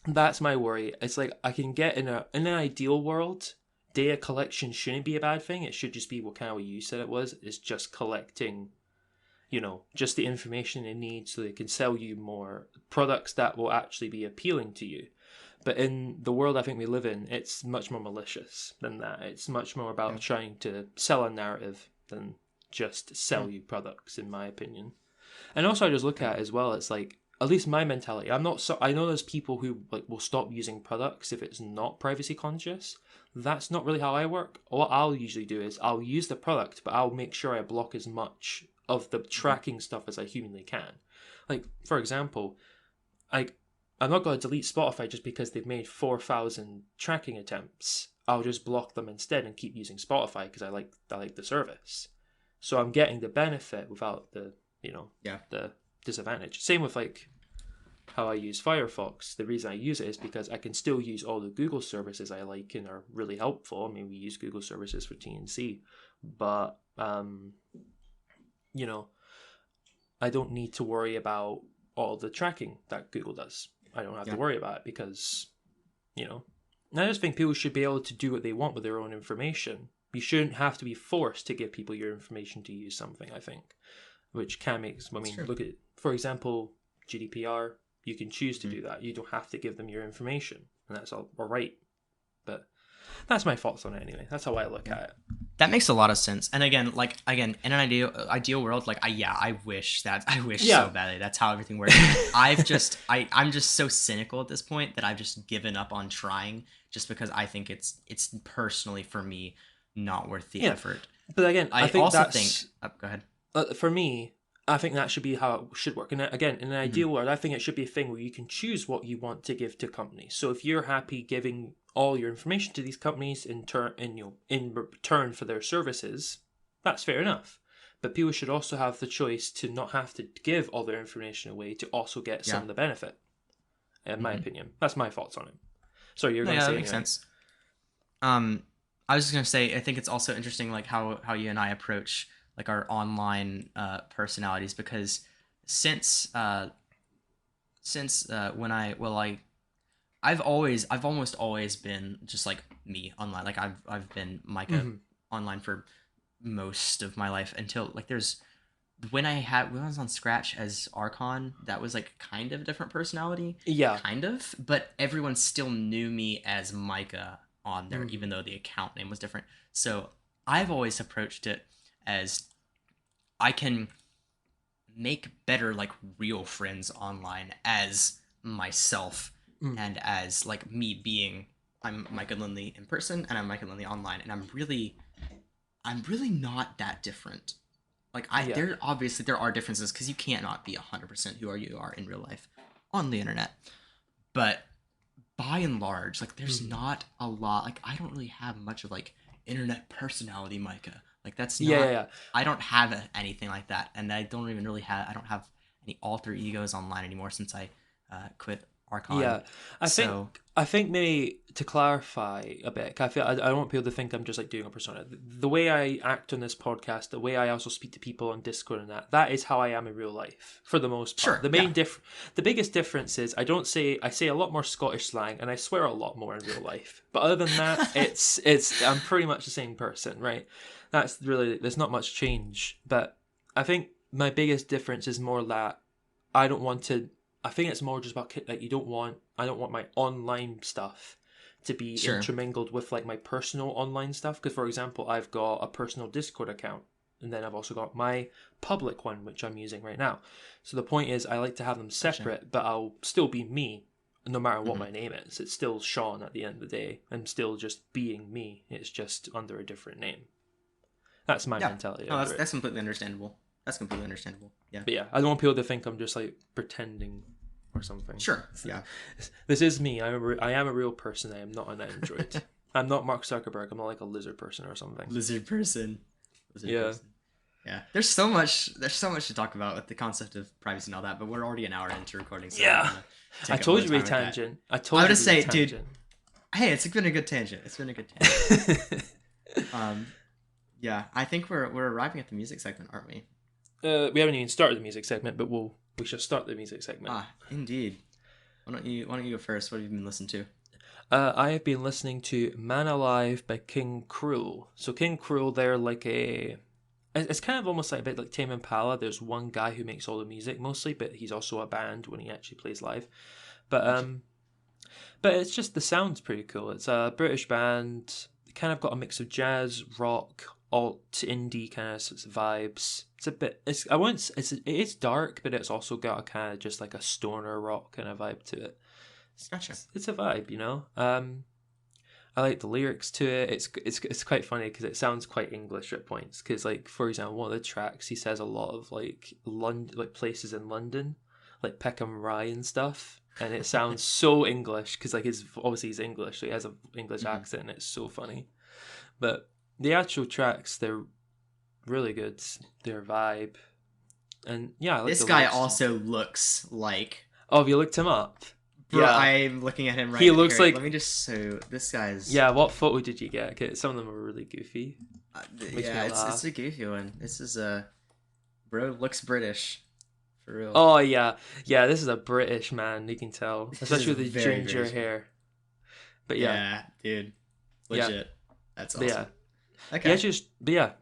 that's my worry. It's like, I can get in an ideal world, data collection shouldn't be a bad thing. It should just be what you said it was. It's just collecting, you know, just the information they need so they can sell you more products that will actually be appealing to you. But in the world I think we live in, it's much more malicious than that. It's much more about trying to sell a narrative than just sell you products, in my opinion. And also I just look at it as well, it's like, at least my mentality, I know there's people who like will stop using products if it's not privacy conscious. That's not really how I work. What I'll usually do is I'll use the product, but I'll make sure I block as much of the tracking stuff as I humanly can. Like, for example, I'm not going to delete Spotify just because they've made 4,000 tracking attempts. I'll just block them instead and keep using Spotify because I like the service. So I'm getting the benefit without the, you know, the disadvantage. Same with like how I use Firefox. The reason I use it is because I can still use all the Google services I like and are really helpful. I mean, we use Google services for TNC, but you know, I don't need to worry about all the tracking that Google does. I don't have to worry about it because, you know, I just think people should be able to do what they want with their own information. You shouldn't have to be forced to give people your information to use something, I think, which can make, I mean, look at, for example, GDPR, you can choose to do that. You don't have to give them your information, and that's all right. But that's my thoughts on it anyway. That's how I look at it.
That makes a lot of sense. And again, in an ideal world, I wish so badly that's how everything works. I'm just so cynical at this point that I've just given up on trying, just because I think it's personally for me not worth the effort.
But again, I think
also
think.
Go ahead.
For me, I think that should be how it should work. And again, in an ideal world, I think it should be a thing where you can choose what you want to give to companies. So if you're happy giving all your information to these companies in return for their services, that's fair enough. But people should also have the choice to not have to give all their information away to also get some of the benefit. In my opinion, that's my thoughts on it. Sorry, you're going to say
that makes sense. I was just going to say, I think it's also interesting, like how you and I approach like our online personalities, because since I've almost always been just like me online. Like I've been Micah online for most of my life until like when I was on Scratch as Archon, that was like kind of a different personality.
Yeah.
Kind of, but everyone still knew me as Micah on there, even though the account name was different. So I've always approached it as I can make better like real friends online as myself. And as like me being, I'm Micah Lindley in person and I'm Micah Lindley online, and I'm really not that different. Like there are differences, because you can't not be 100% who you are in real life on the internet. But by and large, like there's not a lot. Like I don't really have much of like internet personality, Micah. Like that's not. I don't have anything like that, and I don't even really have. I don't have any alter egos online anymore since I quit Archon.
Yeah, I think maybe to clarify a bit, I don't want people to think I'm just like doing a persona. The way I act on this podcast, the way I also speak to people on Discord and that is how I am in real life for the most part.
Sure.
The biggest difference is I say a lot more Scottish slang and I swear a lot more in real life. But other than that, it's I'm pretty much the same person, right? That's really, there's not much change. But I think my biggest difference is more that I think it's more just about like I don't want my online stuff to be intermingled with like my personal online stuff. Because for example, I've got a personal Discord account, and then I've also got my public one, which I'm using right now. So the point is, I like to have them separate, but I'll still be me, no matter what my name is. It's still Sean at the end of the day. I'm still just being me. It's just under a different name. That's my mentality.
No, that's completely understandable. That's completely understandable. Yeah.
But yeah, I don't want people to think I'm just like pretending or something.
Sure. Yeah.
This is me. I am a real person. I am not an android. I'm not Mark Zuckerberg. I'm not like a lizard person or something.
Lizard person. Yeah. There's so much to talk about with the concept of privacy and all that, but we're already an hour into recording. So
yeah. I told you to be tangent. I would
just say, dude. Hey, it's been a good tangent. Yeah, I think we're arriving at the music segment, aren't we?
We haven't even started the music segment, but we should start the music segment.
Indeed. Why don't you go first? What have you been listening to?
I have been listening to Man Alive by King Cruel. So King Cruel, they're like it's kind of almost like a bit like Tame Impala. There's one guy who makes all the music mostly, but he's also a band when he actually plays live. But it's just, the sound's pretty cool. It's a British band, kind of got a mix of jazz, rock, alt, indie kind of vibes. It's a bit, it is dark, but it's also got a kind of just like a stoner rock kind of vibe to it.
Gotcha.
It's a vibe, you know. I like the lyrics to it. It's quite funny because it sounds quite English at points. Because like, for example, one of the tracks, he says a lot of like London, like places in London, like Peckham Rye and stuff, and it sounds so English because like he's English, so he has an English accent, and it's so funny. But the actual tracks, they're really good. Their vibe, and yeah, I like
this guy also looks like.
Oh, have you looked him up?
Bro, yeah, I'm looking at him right now.
He looks
here.
like.
Let me just show this guy's.
Yeah, what photo did you get? Okay, some of them are really goofy.
Yeah, it's a goofy one. This is bro looks British, For real.
Oh yeah, yeah. This is a British man. You can tell,
This
especially
is
with the
very
ginger
British.
hair. But yeah,
Yeah, dude.
yeah,
Legit. That's
but yeah.
awesome.
Yeah,
Okay.
but yeah,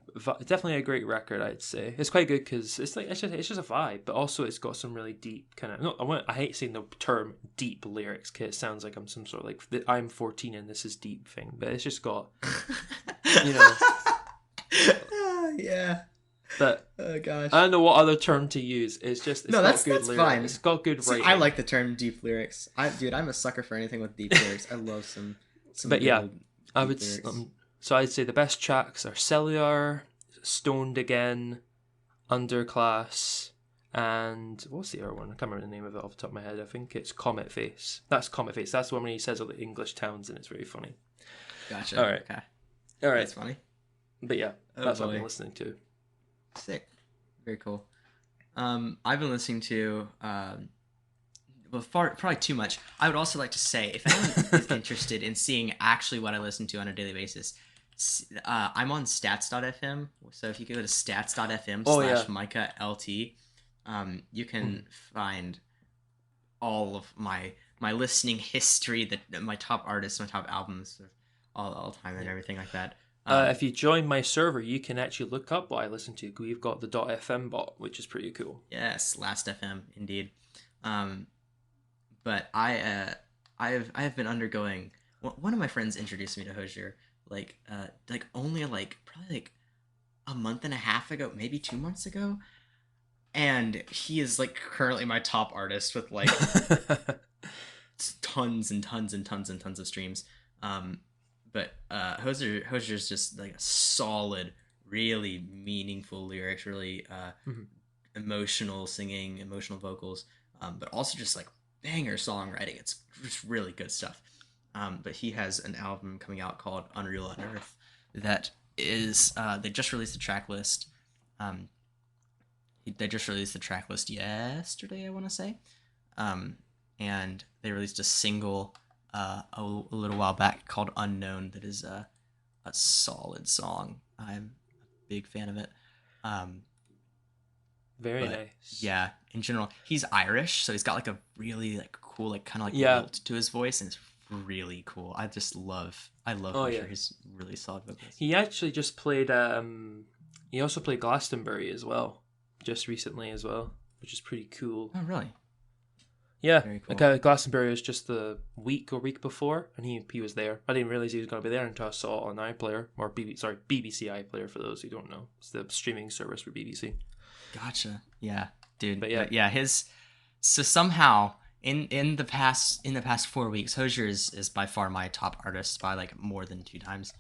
definitely a great record. I'd say it's quite good because it's just a vibe, but also it's got some really deep kind of. No, I hate saying the term deep lyrics because it sounds like I'm some sort of like I'm 14 and this is deep thing, but it's just got, you know.
Yeah.
But
Oh gosh.
I don't know what other term to use. It's
No,
got good
that's
lyrics.
fine.
It's got good
See, I
writing.
like the term deep lyrics. Dude, I'm a sucker for anything with deep lyrics. I love some
But
good
yeah,
old
I
deep
would.
lyrics.
So I'd say the best tracks are Cellular, Stoned Again, Underclass, and what's the other one? I can't remember the name of it off the top of my head. I think it's Comet Face. That's Comet Face. That's the one when he says all the English towns and it's very funny.
Gotcha.
All right.
Okay.
All right.
That's funny.
But yeah,
Oh
that's what I've
boy.
been listening to.
Sick. Very cool. I've been listening to probably too much. I would also like to say, if anyone is interested in seeing actually what I listen to on a daily basis, I'm on stats.fm. So if you go to stats.fm
Oh
slash
yeah.
Micah LT, you can find all of my listening history, my top artists, my top albums of all time and everything like that.
If you join my server, you can actually look up what I listen to. We've got the .fm bot, which is pretty cool.
Yes, Last FM, indeed. But I have been undergoing. One of my friends introduced me to Hozier like only probably like a month and a half ago, maybe 2 months ago, and he is like currently my top artist with like tons and tons and tons and tons of streams. But Hozier's just like a solid, really meaningful lyrics, really emotional singing, emotional vocals, but also just like banger songwriting. It's just really good stuff. But he has an album coming out called Unreal on Earth that is they just released the track list. They just released the track list yesterday, I want to say, and they released a single a little while back called Unknown that is a solid song. I'm a big fan of it.
Very nice.
Yeah, in general, he's Irish, so he's got like a really like cool, like kind of like lilt to his voice, and it's really cool. I love Hoshier. He's really solid vocals.
He actually just played. He also played Glastonbury as well, just recently as well, which is pretty cool.
Oh, really?
Yeah, very cool. Like Glastonbury was just the week before, and he was there. I didn't realize he was going to be there until I saw it on iPlayer or BBC iPlayer for those who don't know. It's the streaming service for BBC.
Gotcha. Yeah, dude.
But yeah,
so somehow in the past 4 weeks, Hozier is by far my top artist by like more than 2 times.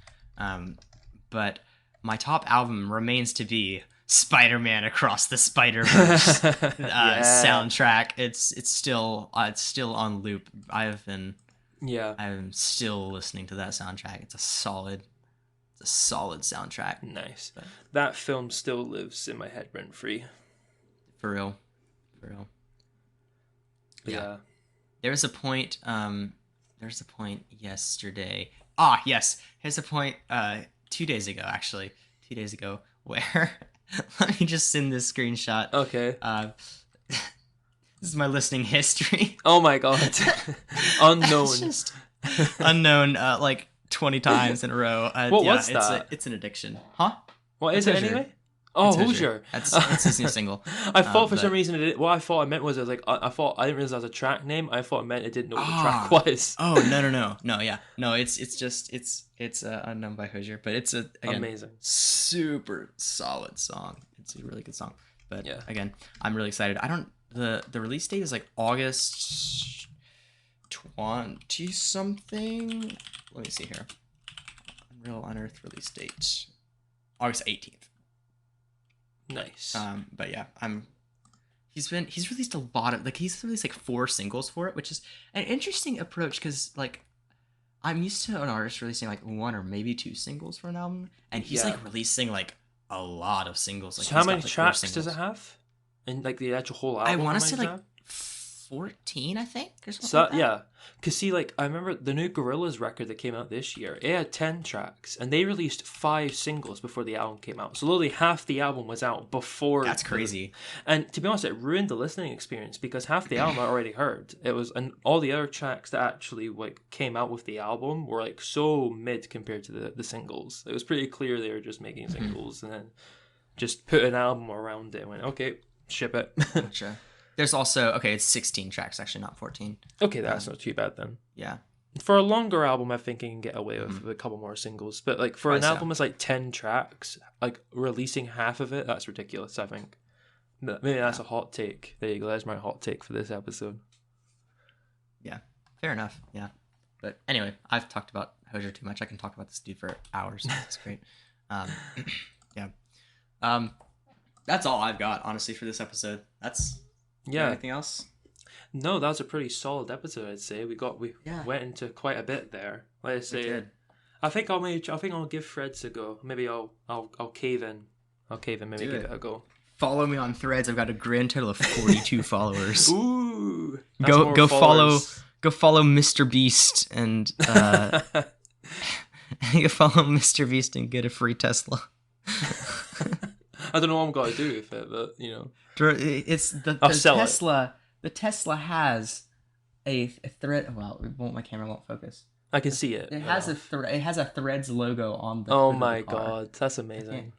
But my top album remains to be Spider-Man Across the Spider-Verse soundtrack. It's still on loop. I'm still listening to that soundtrack. It's a solid soundtrack.
Nice. But that film still lives in my head rent free.
For real. Yeah. There was a point yesterday. Yes. Here's a point 2 days ago, actually. 2 days ago, where let me just send this screenshot.
Okay.
This is my listening history.
Oh my god. Unknown.
It's just unknown like 20 times in a row.
What's that?
It's an addiction. Huh?
What is it anyway? Oh, Hozier.
That's his new single.
I thought for some reason what I thought I meant was I didn't realize that was a track name. I thought it meant it didn't know what the track was.
Oh no, yeah, no. It's Unknown by Hozier, but it's
amazing,
super solid song. It's a really good song. But again, I'm really excited. The release date is like August 20 something. Let me see here. Unreal on Earth release date August 18th.
Nice.
But yeah, he's released a lot of he's released like 4 singles for it, which is an interesting approach because like I'm used to an artist releasing like 1 or maybe 2 singles for an album, and he's like releasing like a lot of singles. Like,
so how many tracks does it have? And like the actual whole album?
I want to say like 14, I think, or something
So
like that.
yeah, cause see, like I remember the new Gorillaz record that came out this year. It had 10 tracks, and they released 5 singles before the album came out. So literally half the album was out before.
That's crazy.
And to be honest, it ruined the listening experience because half the album I already heard. It was, and all the other tracks that actually like came out with the album were like so mid compared to the singles. It was pretty clear they were just making singles and then just put an album around it and went, okay, ship it.
Gotcha. There's also, okay, it's 16 tracks, actually, not 14.
Okay, that's not too bad then.
Yeah.
For a longer album, I think you can get away with a couple more singles. But like for an album that's like 10 tracks, like releasing half of it, that's ridiculous, I think. Maybe that's a hot take. There you go. There's my hot take for this episode.
Yeah, fair enough. Yeah. But anyway, I've talked about Hozier too much. I can talk about this dude for hours. It's great. Yeah. That's all I've got, honestly, for this episode. That's...
Yeah.
Anything else?
No, that was a pretty solid episode, I'd say. We went into quite a bit there. Like I say, I think I'll give Threads a go. Maybe I'll cave in. Maybe give it a go.
Follow me on Threads. I've got a grand total of 42 followers.
Ooh.
Go follow Mr. Beast and you follow Mr. Beast and get a free Tesla.
I don't know what I'm gonna do with it, but you know,
it's the Tesla. The Tesla has a thread. Well, my camera won't focus.
I can see it.
It has It has a Threads logo on the.
Oh my god, that's amazing!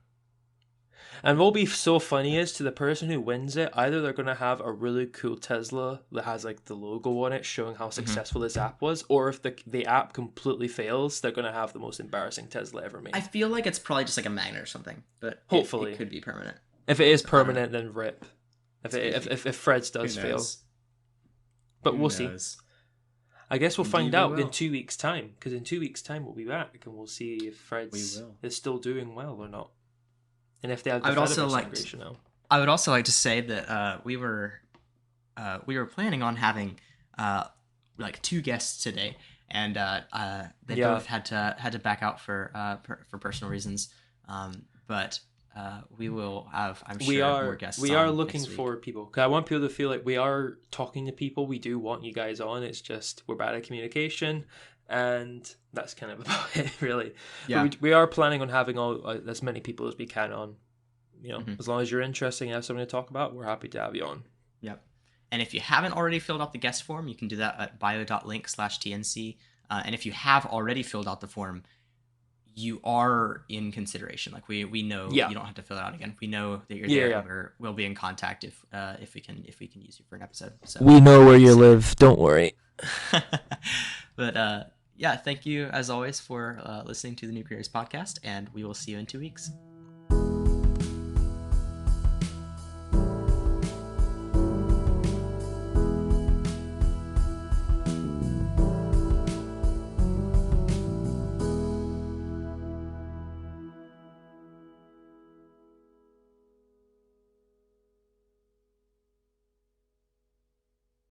And what'll be so funny is to the person who wins it, either they're gonna have a really cool Tesla that has like the logo on it showing how successful this app was, or if the app completely fails, they're gonna have the most embarrassing Tesla ever made.
I feel like it's probably just like a magnet or something, but
hopefully
it could be permanent.
If it is permanent, then rip. If Threads does fail, but we'll see. I guess we'll find out in 2 weeks' time, because in 2 weeks' time we'll be back and we'll see if Threads is still doing well or not. And if they have the integration now.
I would also like to say that we were planning on having like 2 guests today, and they both had to back out for personal reasons. But we will have, I'm sure, more guests.
We are looking for people. 'Cause I want people to feel like we are talking to people. We do want you guys on. It's just we're bad at communication. And that's kind of about it, really. Yeah. But we are planning on having as many people as we can on. You know, as long as you're interested and have something to talk about, we're happy to have you on.
Yep. And if you haven't already filled out the guest form, you can do that at bio.link/TNC. And if you have already filled out the form, you are in consideration. Like we know you don't have to fill it out again. We know that you're there. Yeah. We'll be in contact if we can use you for an episode. So
we know where you live. Don't worry.
But yeah, thank you as always for listening to the New Creators Podcast, and we will see you in 2 weeks.